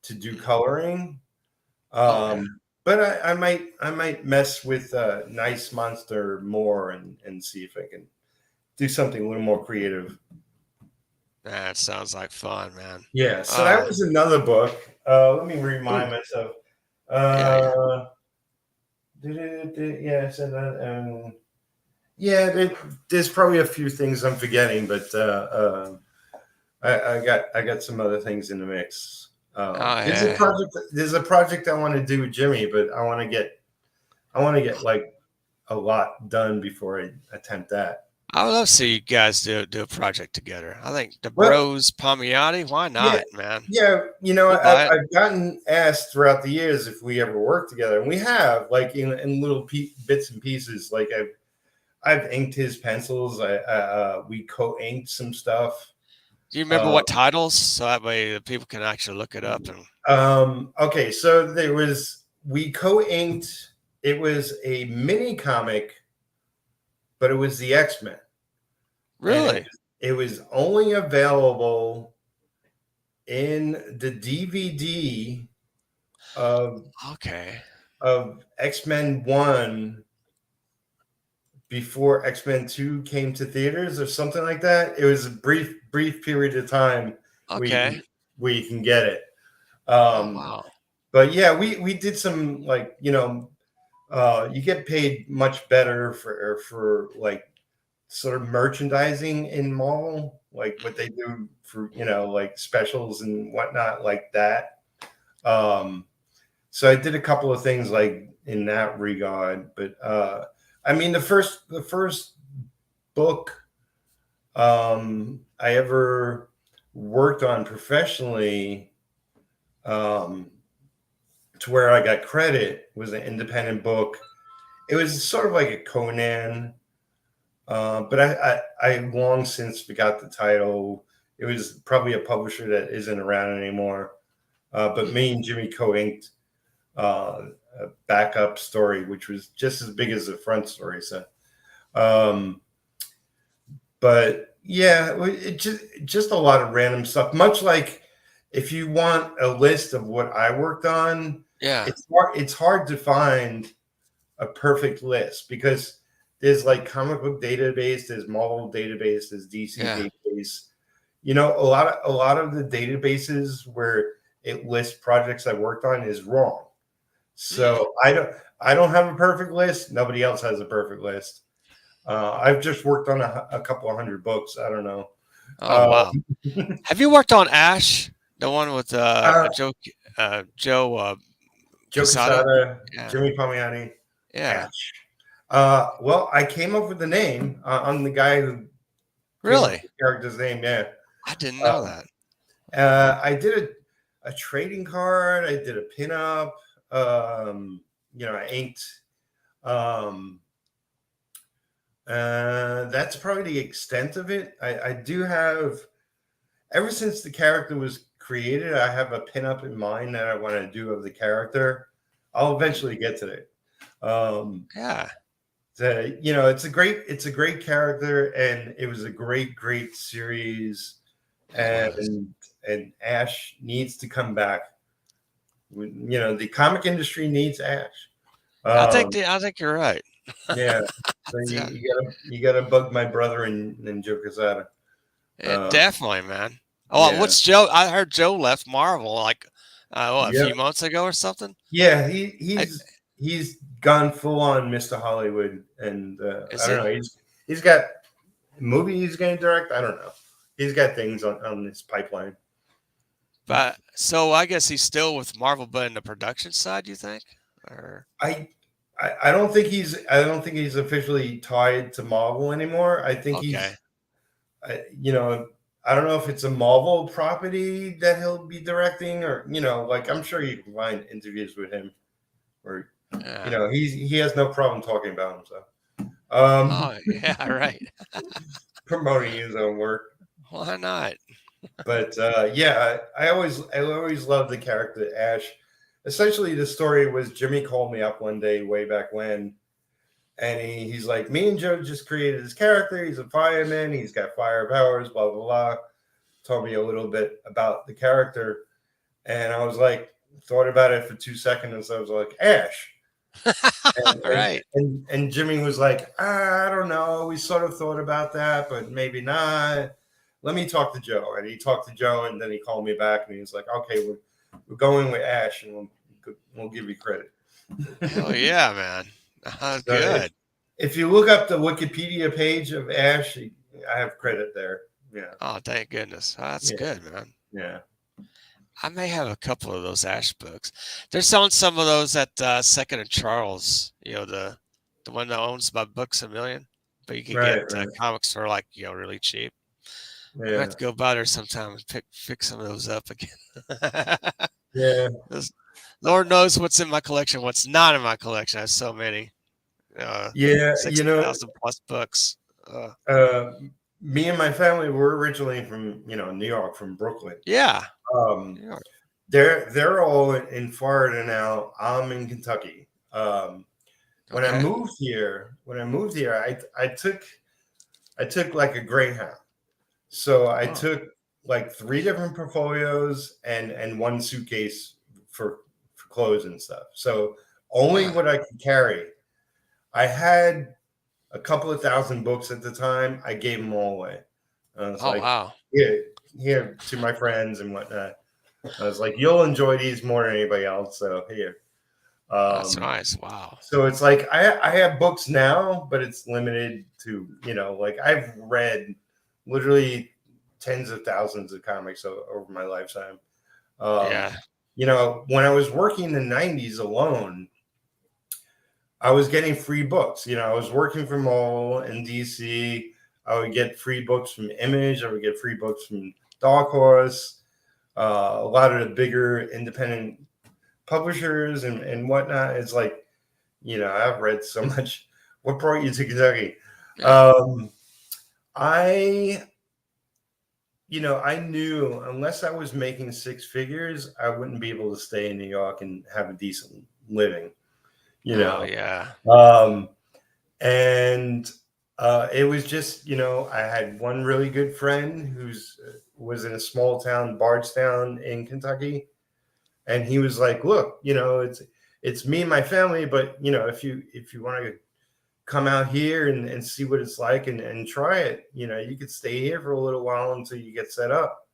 to do Mhm. coloring. Oh yeah, But I might mess with Nice Monster more and see if I can do something a little more creative. that sounds like fun, man. Yeah. So that Uh, was another book. Let me remind ooh, myself. yeah. Uh, yeah, I said that. Yeah, there's probably a few things I'm forgetting, but I got some other things in the mix. Oh yeah. There's a project I want to do with Jimmy, but I want to get like a lot done before I attempt that. I would love to see you guys do a project together. I think the Well, bros Palmiotti. Why yeah, not, man? yeah. We'll buy it. I've gotten asked throughout the years if we ever work together, and we have, like in little bits and pieces. Like I've inked his pencils. We co-inked some stuff. Do you remember Uh, what titles? So that way the people can actually look it up and okay, so we co-inked. It was a mini comic, but it was the X-Men, and really. it was only available in the DVD of Okay. X-Men 1 before X-Men 2 came to theaters or something like that. It was a brief period of time where you Okay. can where you can get it. Oh Um, wow. but yeah, we did some, like, you get paid much better for like sort of merchandising in mall, like what they Mhm. do for, like specials and whatnot like that. So I did a couple of things like in that regard, but I mean the first book I ever worked on professionally, um, to where I got credit, was an independent book. It was sort of like a Conan, but I long since forgot the title. It was probably a publisher that isn't around anymore. But Hmm. me and Jimmy co-inked a backup story, which was just as big as the front story. So, um, but yeah, it just a lot of random stuff. Much like if you want a list of what I worked on, Yeah. it's hard to find a perfect list because there's like comic book database, there's Marvel database, there's DC Yeah. database. A lot of the databases where it lists projects I worked on is wrong. Hmm. So I don't have a perfect list. Nobody else has a perfect list. I've just worked on a couple of hundred books. I don't know. Oh Uh, wow. Have you worked on Ash, the one with uh, Joe Joe Casada? Quesada, Yeah. Jimmy Palmiotti, Yeah. Ash. Well, I came up with the name. I'm the guy who came up with Really? the character's name. Yeah. I didn't know Uh, that. Oh. I did a trading card. I did a pinup. I inked. Um, that's probably the extent of it. I do have, ever since the character was created, I have a pinup in mind that I want to do of the character. I'll Hmm. eventually get to it. Um, Yeah. it's a great character, and it was a great series, It was. and Ash needs to come back. The comic industry needs Ash. Um, I think you're right. yeah, so Yeah, you gotta bug my brother and Joe Quesada. yeah, Uh, definitely, man. Oh, yeah, what's Joe? I heard Joe left Marvel like a yeah, few months ago or something. yeah. I, he's gone full on Mr. Hollywood, and Is I don't he? know. He's got movie he's going to direct. I don't know. He's got things on this pipeline. But so I guess he's still with Marvel, but in the production side, you think? Or I don't think he's officially tied to Marvel anymore. I think okay, you know, I don't know if it's a Marvel property that he'll be directing, or like I'm sure you can find interviews with him, or yeah. he has no problem talking about himself, Oh yeah, right. promoting his own work. Why not? But yeah, I always loved the character Ash. Essentially, the story was Jimmy called me up one day way back when, and he's like, me and Joe just created his character. He's a fireman. He's got fire powers. Blah blah blah. Told me a little bit about the character, and I was like, thought about it for 2 seconds. I was like, Ash. And, and Right. and Jimmy was like, I don't know. We sort of thought about that, but maybe not. Let me talk to Joe. And he talked to Joe, and then he called me back, and he was like, okay, we're going with Ash, and we'll give you credit. Hell yeah, man. So Good. if you look up the Wikipedia page of Ash, I have credit there. Yeah. Oh, thank goodness. Oh, that's Yeah. good, man. Yeah. I may have a couple of those Ash books. They're selling some of those at Second and Charles. The one that owns my Books a Million. But you can Right. get Right. comics for like really cheap. I'm gonna Yeah. have to go by there sometime and pick some of those up again. Yeah. Lord knows what's in my collection, what's not in my collection. I have so many. Yeah. 6,000 plus books. Uh, me and my family were originally from New York, from Brooklyn. Yeah. Um, Yeah. they're all in Florida now. I'm in Kentucky. When I Okay. moved here, I took like a Greyhound. So I Oh, took like 3 different portfolios and one suitcase for clothes and stuff. So only huh. what I could carry. I had a couple of thousand books at the time. I gave them all away. I was Oh, like, wow. here to my friends and whatnot. I was like, you'll enjoy these more than anybody else. So here. That's Um, nice. Wow. so it's like I have books now, but it's limited to, like I've read literally tens of thousands of comics over my lifetime. Um, Yeah. when I was working in the 90s alone, I was getting free books. I was working from all in DC. I would get free books from Image. I would get free books from Dark Horse. A lot of the bigger independent publishers and whatnot. It's like, I've read so much. What brought you to Kentucky? Yeah. I knew unless I was making 6 figures, I wouldn't be able to stay in New York and have a decent living. Oh, yeah. And it was just, I had one really good friend who's was in a small town, Bardstown in Kentucky. And he was like, look, it's me and my family, but if you want to come out here and see what it's like and try it, you could stay here for a little while until you get set up.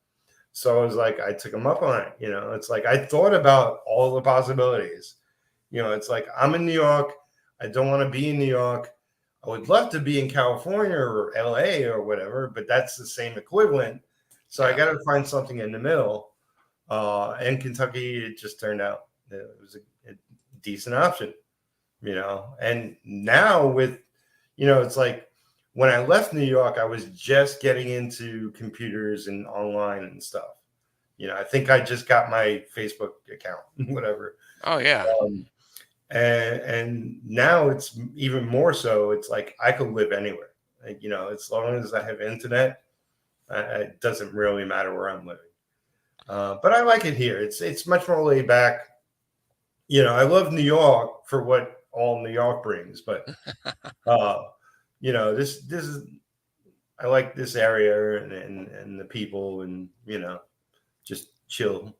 So I was like, I took him up on it. It's like I thought about all the possibilities. It's like I'm in New York. I don't want to be in New York. I would love to be in California or LA or whatever, but that's the same equivalent. So I Yeah. got to find something in the middle. And Kentucky, it just turned out that it was a decent option, And now with, it's like when I left New York, I was just getting into computers and online and stuff. I think I just got my Facebook account, whatever. Oh, yeah. And now it's even more so. It's like I could live anywhere, as long as I have internet. It doesn't really matter where I'm living. But I like it here. It's much more laid back. I love New York for what all New York brings, but this is I like this area and the people and just chill.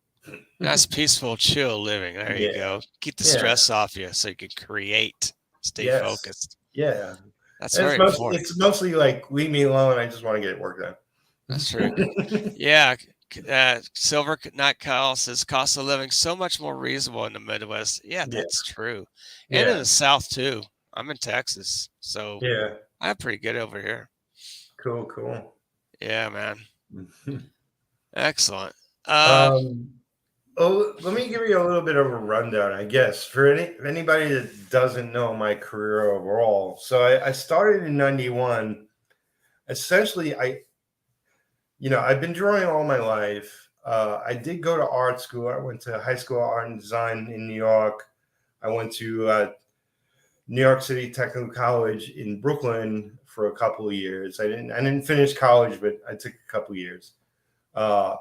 Nice, peaceful, chill living. There you Yeah, go. Keep the yeah, stress off you so you can create, stay yes, focused. yeah. That's And very important. it's mostly like leave me alone. I just want to get it work That's true. done. Yeah, Silver Night Kyle says cost of living so much more reasonable in the Midwest. Yeah, Yeah. that's true. And in Yeah. the South too. I'm in Texas, so Yeah. I'm pretty good over here. Cool. Cool. Yeah, man. Excellent. um. Oh, let me give you a little bit of a rundown, I guess, for anybody that doesn't know my career overall. So I started in '91. Essentially, I've been drawing all my life. I did go to art school. I went to high school art and design in New York. I went to New York City Technical College in Brooklyn for a couple of years. I didn't finish college, but I took a couple of years. Uh,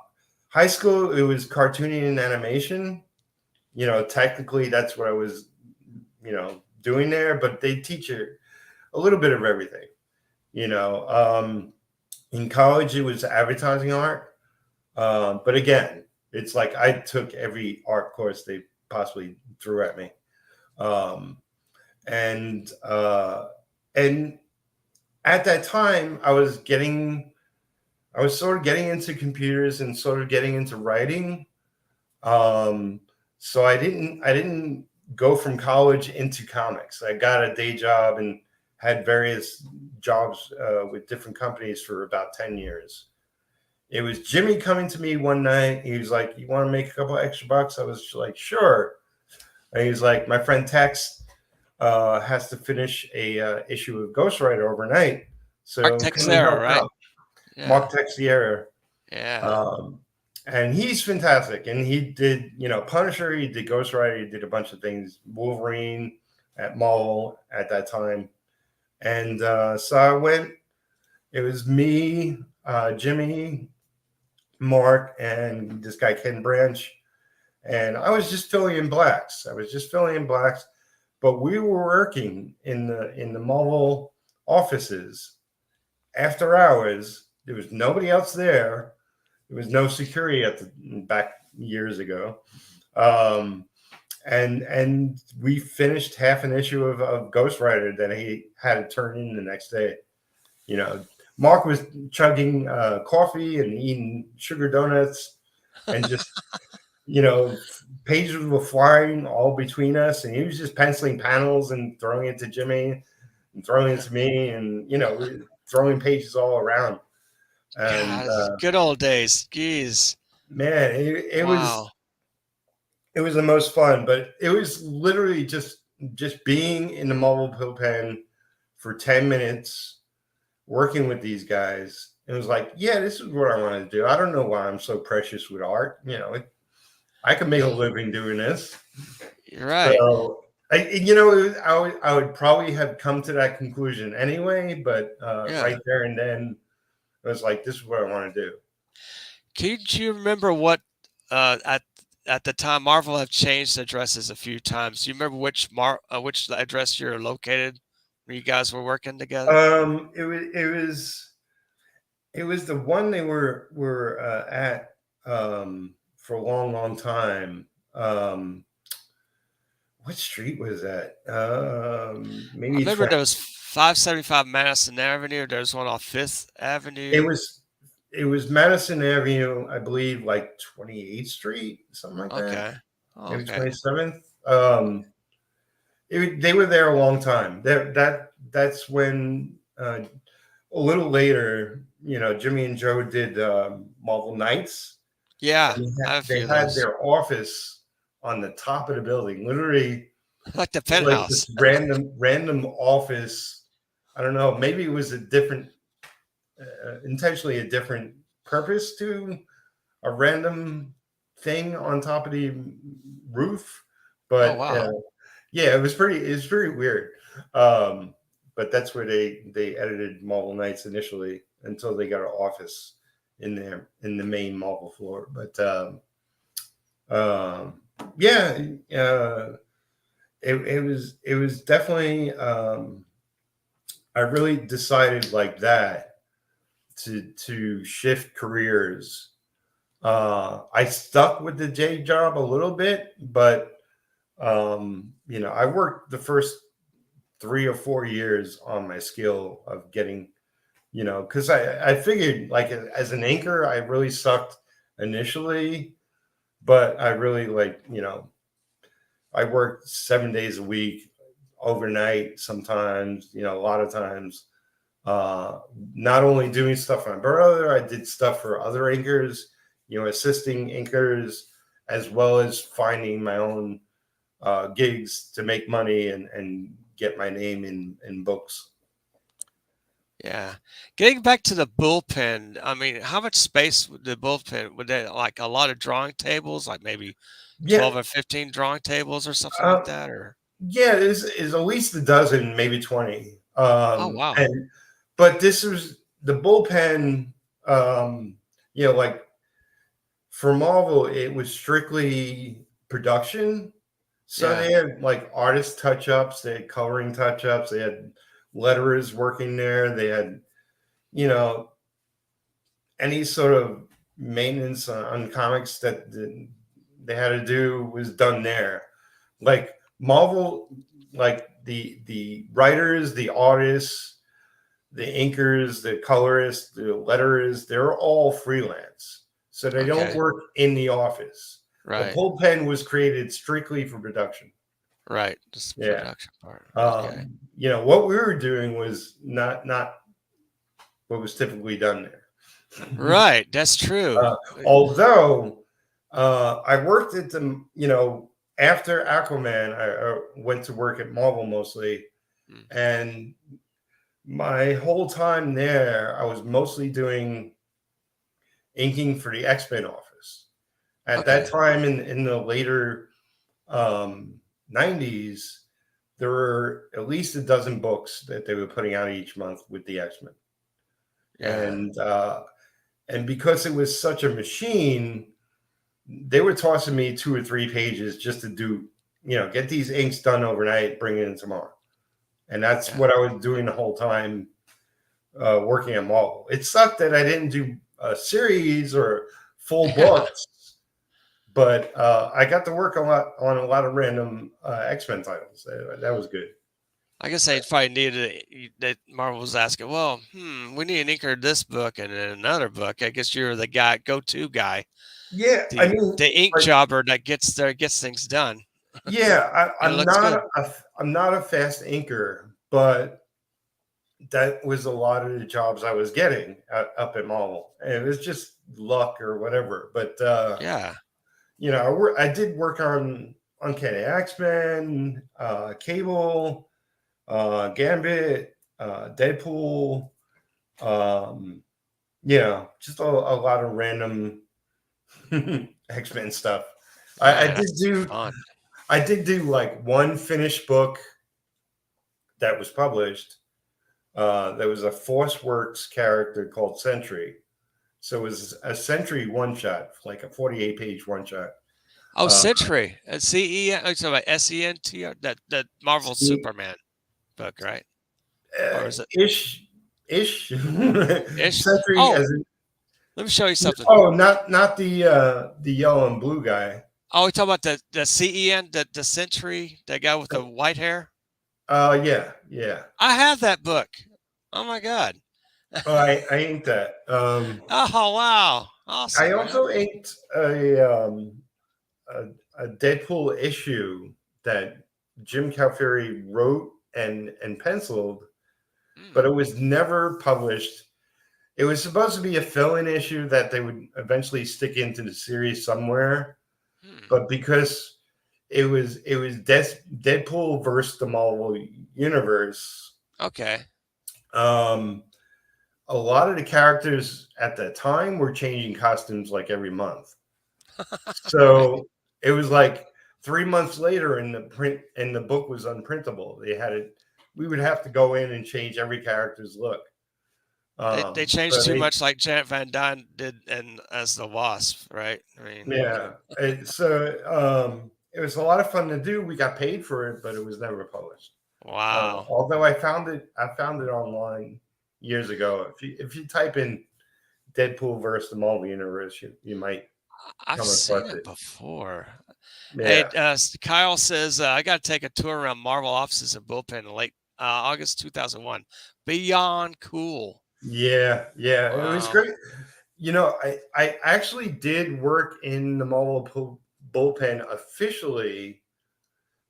High school, it was cartooning and animation. Technically that's what I was, doing there, but they teach you a little bit of everything. You know, in college, it was advertising art. But again, it's like I took every art course they possibly threw at me. Um, and at that time, I was sort of getting into computers and sort of getting into writing. So I didn't go from college into comics. I got a day job and had various jobs with different companies for about 10 years. It was Jimmy coming to me one night. He was like, "You want to make a couple extra bucks?" I was like, "Sure." And he's like, "My friend Tex has to finish a issue of Ghostwriter overnight. Mark So can you Texera, help right? out?" Yeah. Mark Texiera. Yeah. Um, and he's fantastic. And he did, Punisher, he did Ghostwriter, he did a bunch of things, Wolverine at Marvel at that time. And so I went, it was me, Jimmy, Mark, and this guy, Ken Branch. And I was just filling in blacks. But we were working in the Marvel offices after hours. There was nobody else there. There was no security at the back years ago. Um, and we finished half an issue of Ghostwriter that he had to turn in the next day. Mark was chugging coffee and eating sugar donuts, and just pages were flying all between us, and he was just penciling panels and throwing it to Jimmy and throwing it to me, and throwing pages all around. And God, good old days. Geez. man, it was Wow. it was the most fun, but it was literally just being in the mobile pen for 10 minutes working with these guys. It was like, yeah, this is what I want to do. I don't know why I'm so precious with art. I can make a living doing this. You're right. So I would probably have come to that conclusion anyway, but Yeah. right there and then I was like, this is what I want to do. Do you remember what at the time Marvel have changed addresses a few times? Do you remember which address you're located where you guys were working together? It was the one they were at for a long, long time. What street was that? I Maybe remember there was 575 Madison Avenue. There was one off Fifth it Avenue. was Madison Avenue, I believe, like 28th Street, something like that. Okay. Oh, Maybe okay. 27th. They were there a long time. That's when a little later, Jimmy and Joe did Marvel Nights. Yeah, And I have a they few of had those. their office on the top of the building. Literally, Like the it's like penthouse. this random office. I don't know. Maybe it was a different, intentionally a different purpose to a random thing on top of the roof. Oh, But wow. yeah, it's pretty weird. But that's where they edited Marvel Knights initially until they got an office in the main Marvel floor. But yeah, it was definitely I really decided like that to shift careers. I stuck with the J job a little bit, but I worked the first 3 or 4 years on my skill of getting, because I figured like as an anchor, I really sucked initially, but I really like, I worked 7 days a week, overnight sometimes, a lot of times. Uh, Not only doing stuff for my brother, I did stuff for other inkers, assisting inkers, as well as finding my own gigs to make money and get my name in books. Yeah. Getting back to the bullpen, I mean, how much space would the bullpen, would they like a lot of drawing tables, like maybe Yeah, 12 or 15 drawing tables or something like uh, that? Or, yeah, is at least a dozen, maybe 20. oh, wow. And but this was the bullpen. Um, like for Marvel, it was strictly production. So Yeah. they had like artist touch ups, they had coloring touch ups, they had letterers working there, they had, you know, any sort of maintenance on comics that they had to do was done there. Like Marvel, like the writers, the artists, the inkers, the colorists, the letterers, they're all freelance. So they don't Okay. work in the office. The Right. bullpen was created strictly for production. Right. Just the Yeah. production part. Okay. What we were doing was not what was typically done there. Right. That's true. Although I worked at the, after Aquaman, I went to work at Marvel mostly, Mm. and my whole time there, I was mostly doing inking for the X-Men office. At that Okay. time, in the later um, 90s, there were at least a dozen books that they were putting out each month with the X-Men, Yeah. and because it was such a machine, they were tossing me 2 or 3 pages just to do, get these inks done overnight, bring it in tomorrow, and that's Yeah. what I was doing the whole time working at Marvel. It sucked that I didn't do a series or full Yeah. books, but I got to work a lot of random X-Men titles. That was good. I guess they probably needed it. That Marvel was asking, well, we need an inker of this book and then another book. I guess you're the guy, go-to guy, Yeah, I the mean, the ink like, jobber that gets things done. yeah, And it looks good. I'm not a fast inker, but that was a lot of the jobs I was getting up at Marvel, and it was just luck or whatever. But Yeah. I did work on Uncanny X-Men, Cable, Gambit, Deadpool. Um, just a lot of random X-Men stuff. I, I Man, did that's do fun. I did do like one finished book that was published. There was a Force Works character called Sentry. So it was a Sentry one shot, like a 48-page one shot. Oh, Uh, Century. CEN. Oh, so about SENTR. That Marvel Superman book, right? Or is it ish. ish? Sentry Oh, as in, let me show you something. oh, not the yellow and blue guy. Oh, we talk about the CEN, the Century, that guy with the white hair. Yeah. I have that book. Oh my god. Oh, I ain't that. Oh wow. I Awesome, man. also inked a, a Deadpool issue that Jim Calfury wrote and penciled, but Mm, it was never published. It was supposed to be a fill-in issue that they would eventually stick into the series somewhere, hmm. but because it was Deadpool versus the Marvel universe. Okay. Um, a lot of the characters at that time were changing costumes like every month. Right. So it was like 3 months later, and the book was unprintable. They had it. We would have to go in and change every character's look. They changed So too they, much like Janet Van Dyne did and as the Wasp, right? I mean, yeah. It was a lot of fun to do. We got paid for it, but it was never published. wow. Although I found it online years ago. If you type in Deadpool versus the Marvel Universe, you might I've come seen across it it. before. Hey, Yeah, Kyle says I got to take a tour around Marvel offices in Bullpen in late August 2001. Beyond cool. yeah. It was Wow. great. I actually did work in the Marvel bullpen officially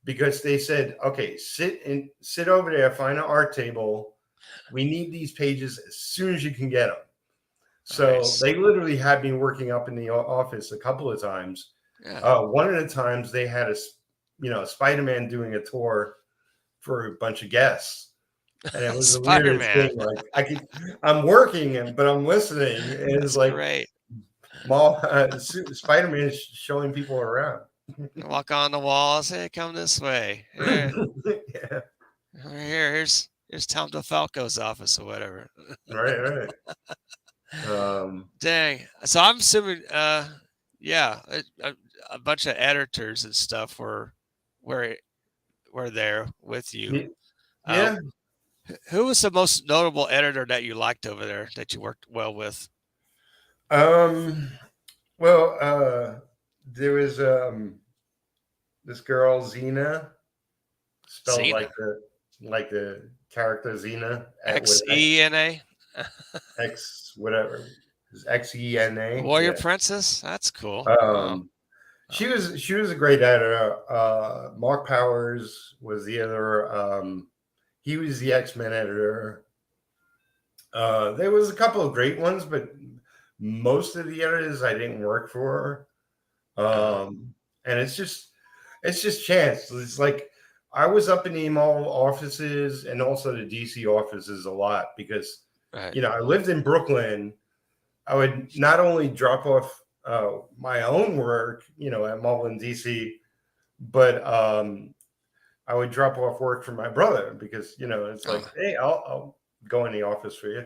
because they said, okay, sit over there, find an art table. We need these pages as soon as you can get them. So Nice. they literally had me working up in the office a couple of times. Yeah. One of the times they had Spider-Man doing a tour for a bunch of guests, and it was the weirdest Spider-Man. thing. Like I'm working, but I'm listening. And it's That's like great. Spider-Man is showing people around. Walk on the walls. Hey, come this way. Here, Yeah, here's Tom DeFalco's office or whatever. right. Dang. So I'm assuming, yeah, a bunch of editors and stuff were there with you. Uh, Yeah. who was the most notable editor that you liked over there that you worked well with? Well, there was this girl Xena, spelled Xena. like the character Xena with Xena. X whatever, Xena. Warrior Yeah. Princess. That's cool. Oh, She was a great editor. Mark Powers was the other. He was the X-Men editor. There was a couple of great ones, but most of the editors I didn't work for. And it's just chance. It's like I was up in the mall offices and also the DC offices a lot because right. I lived in Brooklyn. I would not only drop off my own work, at Mall in DC, but I would drop off work for my brother because it's like, hey, I'll go in the office for you.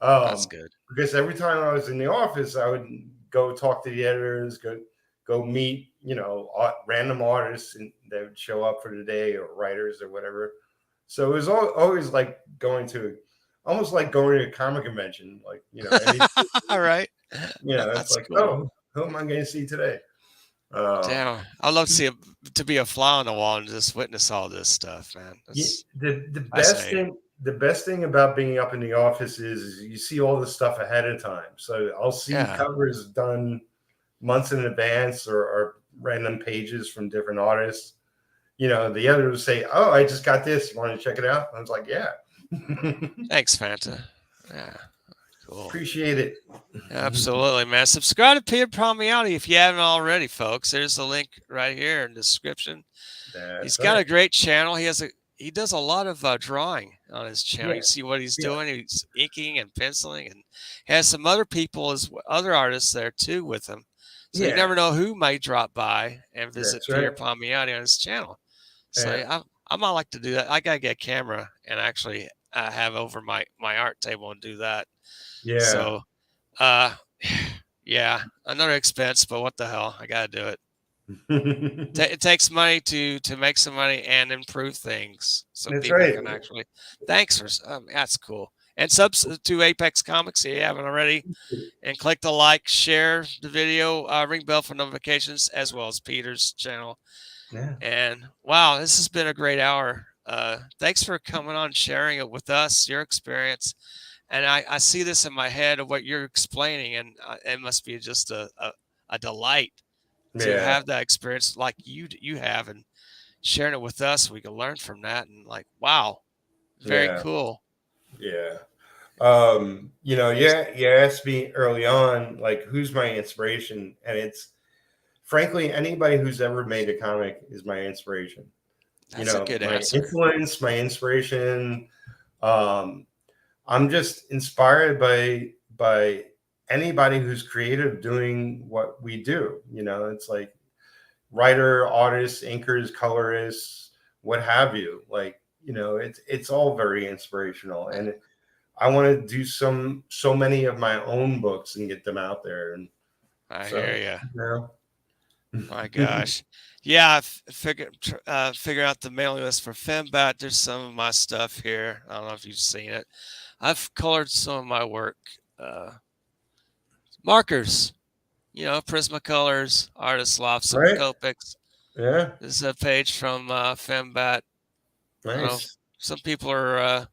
That's good. Because every time I was in the office, I would go talk to the editors, go meet random artists, and they would show up for the day, or writers or whatever. So it was always like almost like going to a comic convention, like All right. it's That's like, cool. oh, who am I going to see today? Damn, I'd love to be a fly on the wall and just witness all this stuff, man. The best thing about being up in the office is you see all this stuff ahead of time. So I'll see covers done months in advance, or random pages from different artists. The editor would say, "Oh, I just got this. You want to check it out?" I was like, "Yeah." Thanks, Fanta. Yeah, cool. Appreciate it. Absolutely, man. Subscribe to Peter Palmiotti if you haven't already, folks. There's the link right here in the description. He's got a great channel. He does a lot of drawing on his channel. Yeah. You see what he's doing. He's inking and penciling, and has some other other artists there too with him. So you never know who might drop by and visit Peter Palmiotti on his channel. So I might like to do that. I gotta get a camera and actually have over my art table and do that. Yeah. So, yeah, another expense, but what the hell? I gotta do it. It takes money to make some money and improve things, so people can actually. Thanks for that's cool. And subs to Apex Comics if you haven't already, and click the like, share the video, ring bell for notifications, as well as Peter's channel. Yeah. And wow, this has been a great hour. Thanks for coming on, sharing it with us, your experience. And I see this in my head of what you're explaining, and it must be just a delight to have that experience like you have, and sharing it with us. We can learn from that, and like, wow, very cool. Yeah. You asked me early on, like, who's my inspiration? And it's frankly, anybody who's ever made a comic is my inspiration. That's a good answer. Influence, my inspiration. I'm just inspired by anybody who's creative doing what we do. It's like writer, artists, inkers, colorists, what have you. Like, it's all very inspirational, and I want to do so many of my own books and get them out there. And I hear you. My gosh. Yeah, figure out the mailing list for Fembat. There's some of my stuff here. I don't know if you've seen it. I've colored some of my work. Markers, Prismacolors, Artist Loft, some Copics. Yeah. This is a page from Fembat. Nice. Some people are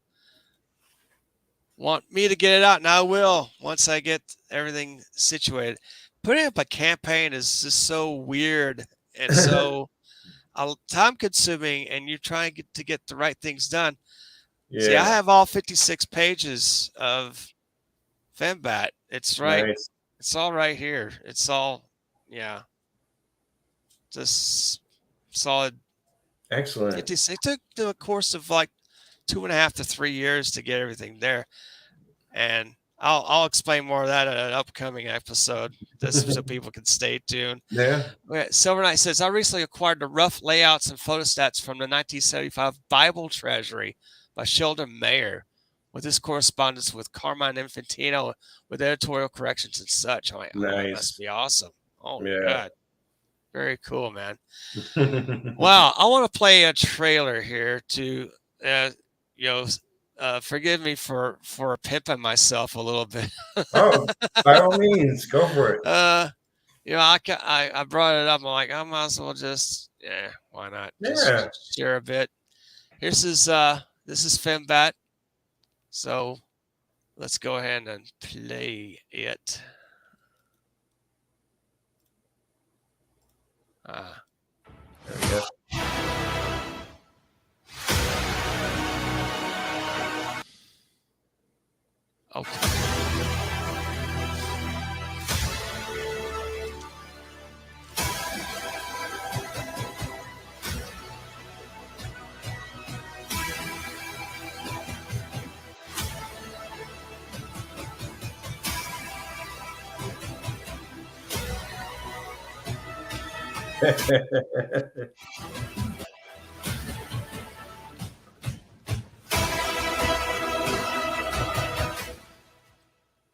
want me to get it out, and I will once I get everything situated. Putting up a campaign is just so weird and so time consuming, and you're trying to get the right things done. See, I Yeah. have all 56 pages of Fembat. It's right. Nice. It's all right here. It's all, yeah, just solid. Excellent. 56. It took a course of like 2.5 to 3 years to get everything there, and I'll explain more of that in an upcoming episode, just so people can stay tuned. Yeah. Silver Knight says, I recently acquired the rough layouts and photostats from the 1975 Bible Treasury by Sheldon Mayer, with his correspondence with Carmine Infantino with editorial corrections and such. I'm like, oh, that must Nice. be awesome. Oh, Yeah. God. Very cool, man. Wow. I want to play a trailer here to, forgive me for pimping myself a little bit. Oh, by all means, go for it. I brought it up. I'm like, I might as well just, why not? Yeah. Just share a bit. This is Fembat. So let's go ahead and play it. There we go. Okay.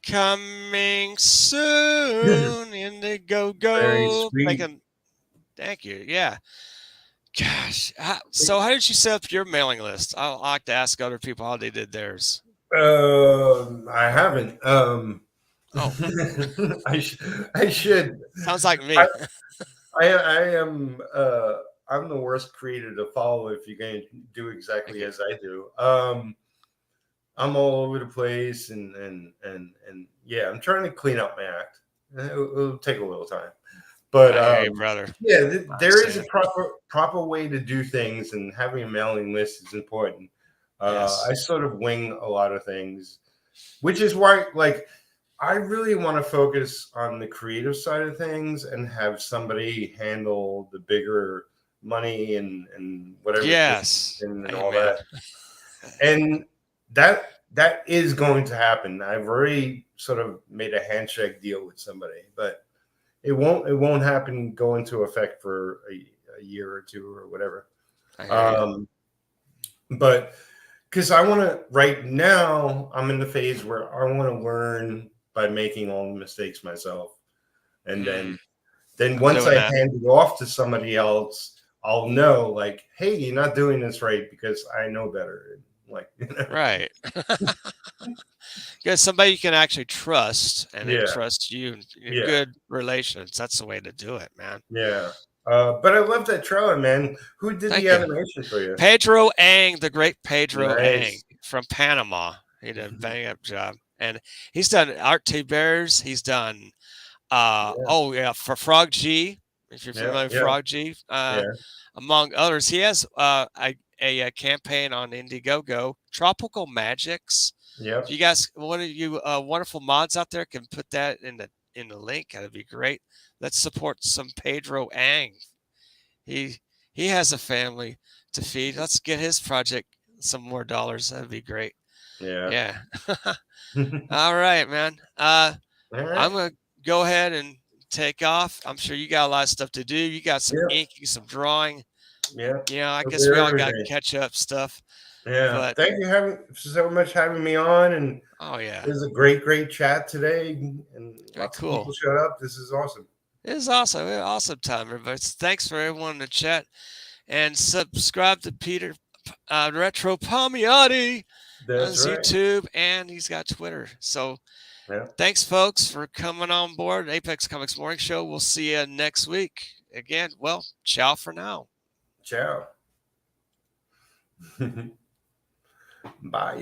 Coming soon, Indiegogo. Thank you. Yeah. Gosh. So how did you set up your mailing list? I like to ask other people how they did theirs. I haven't. I should. Sounds like me. I am. I'm the worst creator to follow if you're going to do exactly as I do. I'm all over the place, and yeah, I'm trying to clean up my act. It'll take a little time, but hey, brother. Yeah, there is a proper way to do things, and having a mailing list is important. Yes. I sort of wing a lot of things, which is why, like, I really want to focus on the creative side of things and have somebody handle the bigger money and whatever. Yes. And all that. And that is going to happen. I've already sort of made a handshake deal with somebody, but it won't happen, go into effect for a year or two or whatever. But because I want to, right now, I'm in the phase where I want to learn by making all the mistakes myself. And then once I hand it off to somebody else, I'll know, like, hey, you're not doing this right because I know better. Like, right. Because somebody you can actually trust, and they trust you. Good relations. That's the way to do it, man. Yeah. But I love that trailer, man. Who did the animation for you? Pedro Ang, the great Pedro Ang from Panama. He did a bang up job. And he's done Art T Bears. He's done for Frog G, if you're familiar with Frog G, among others. He has a campaign on Indiegogo, Tropical Magics. Yeah. If you guys, one of you wonderful mods out there can put that in the link, that'd be great. Let's support some Pedro Ang. He has a family to feed. Let's get his project some more dollars. That'd be great. Yeah. All right, man. I'm gonna go ahead and take off. I'm sure you got a lot of stuff to do. You got some inking, some drawing. Yeah. I guess we all got catch up stuff. Yeah. But thank you so much having me on. And it was a great chat today. And lots of people showed up. This is awesome. It was awesome. Awesome time, everybody. Thanks for everyone in the chat. And subscribe to Peter Retro Palmiotti on YouTube, and he's got Twitter. So thanks, folks, for coming on board. Apex Comics Morning Show. We'll see you next week. Again, well, ciao for now. Ciao. Bye, y'all.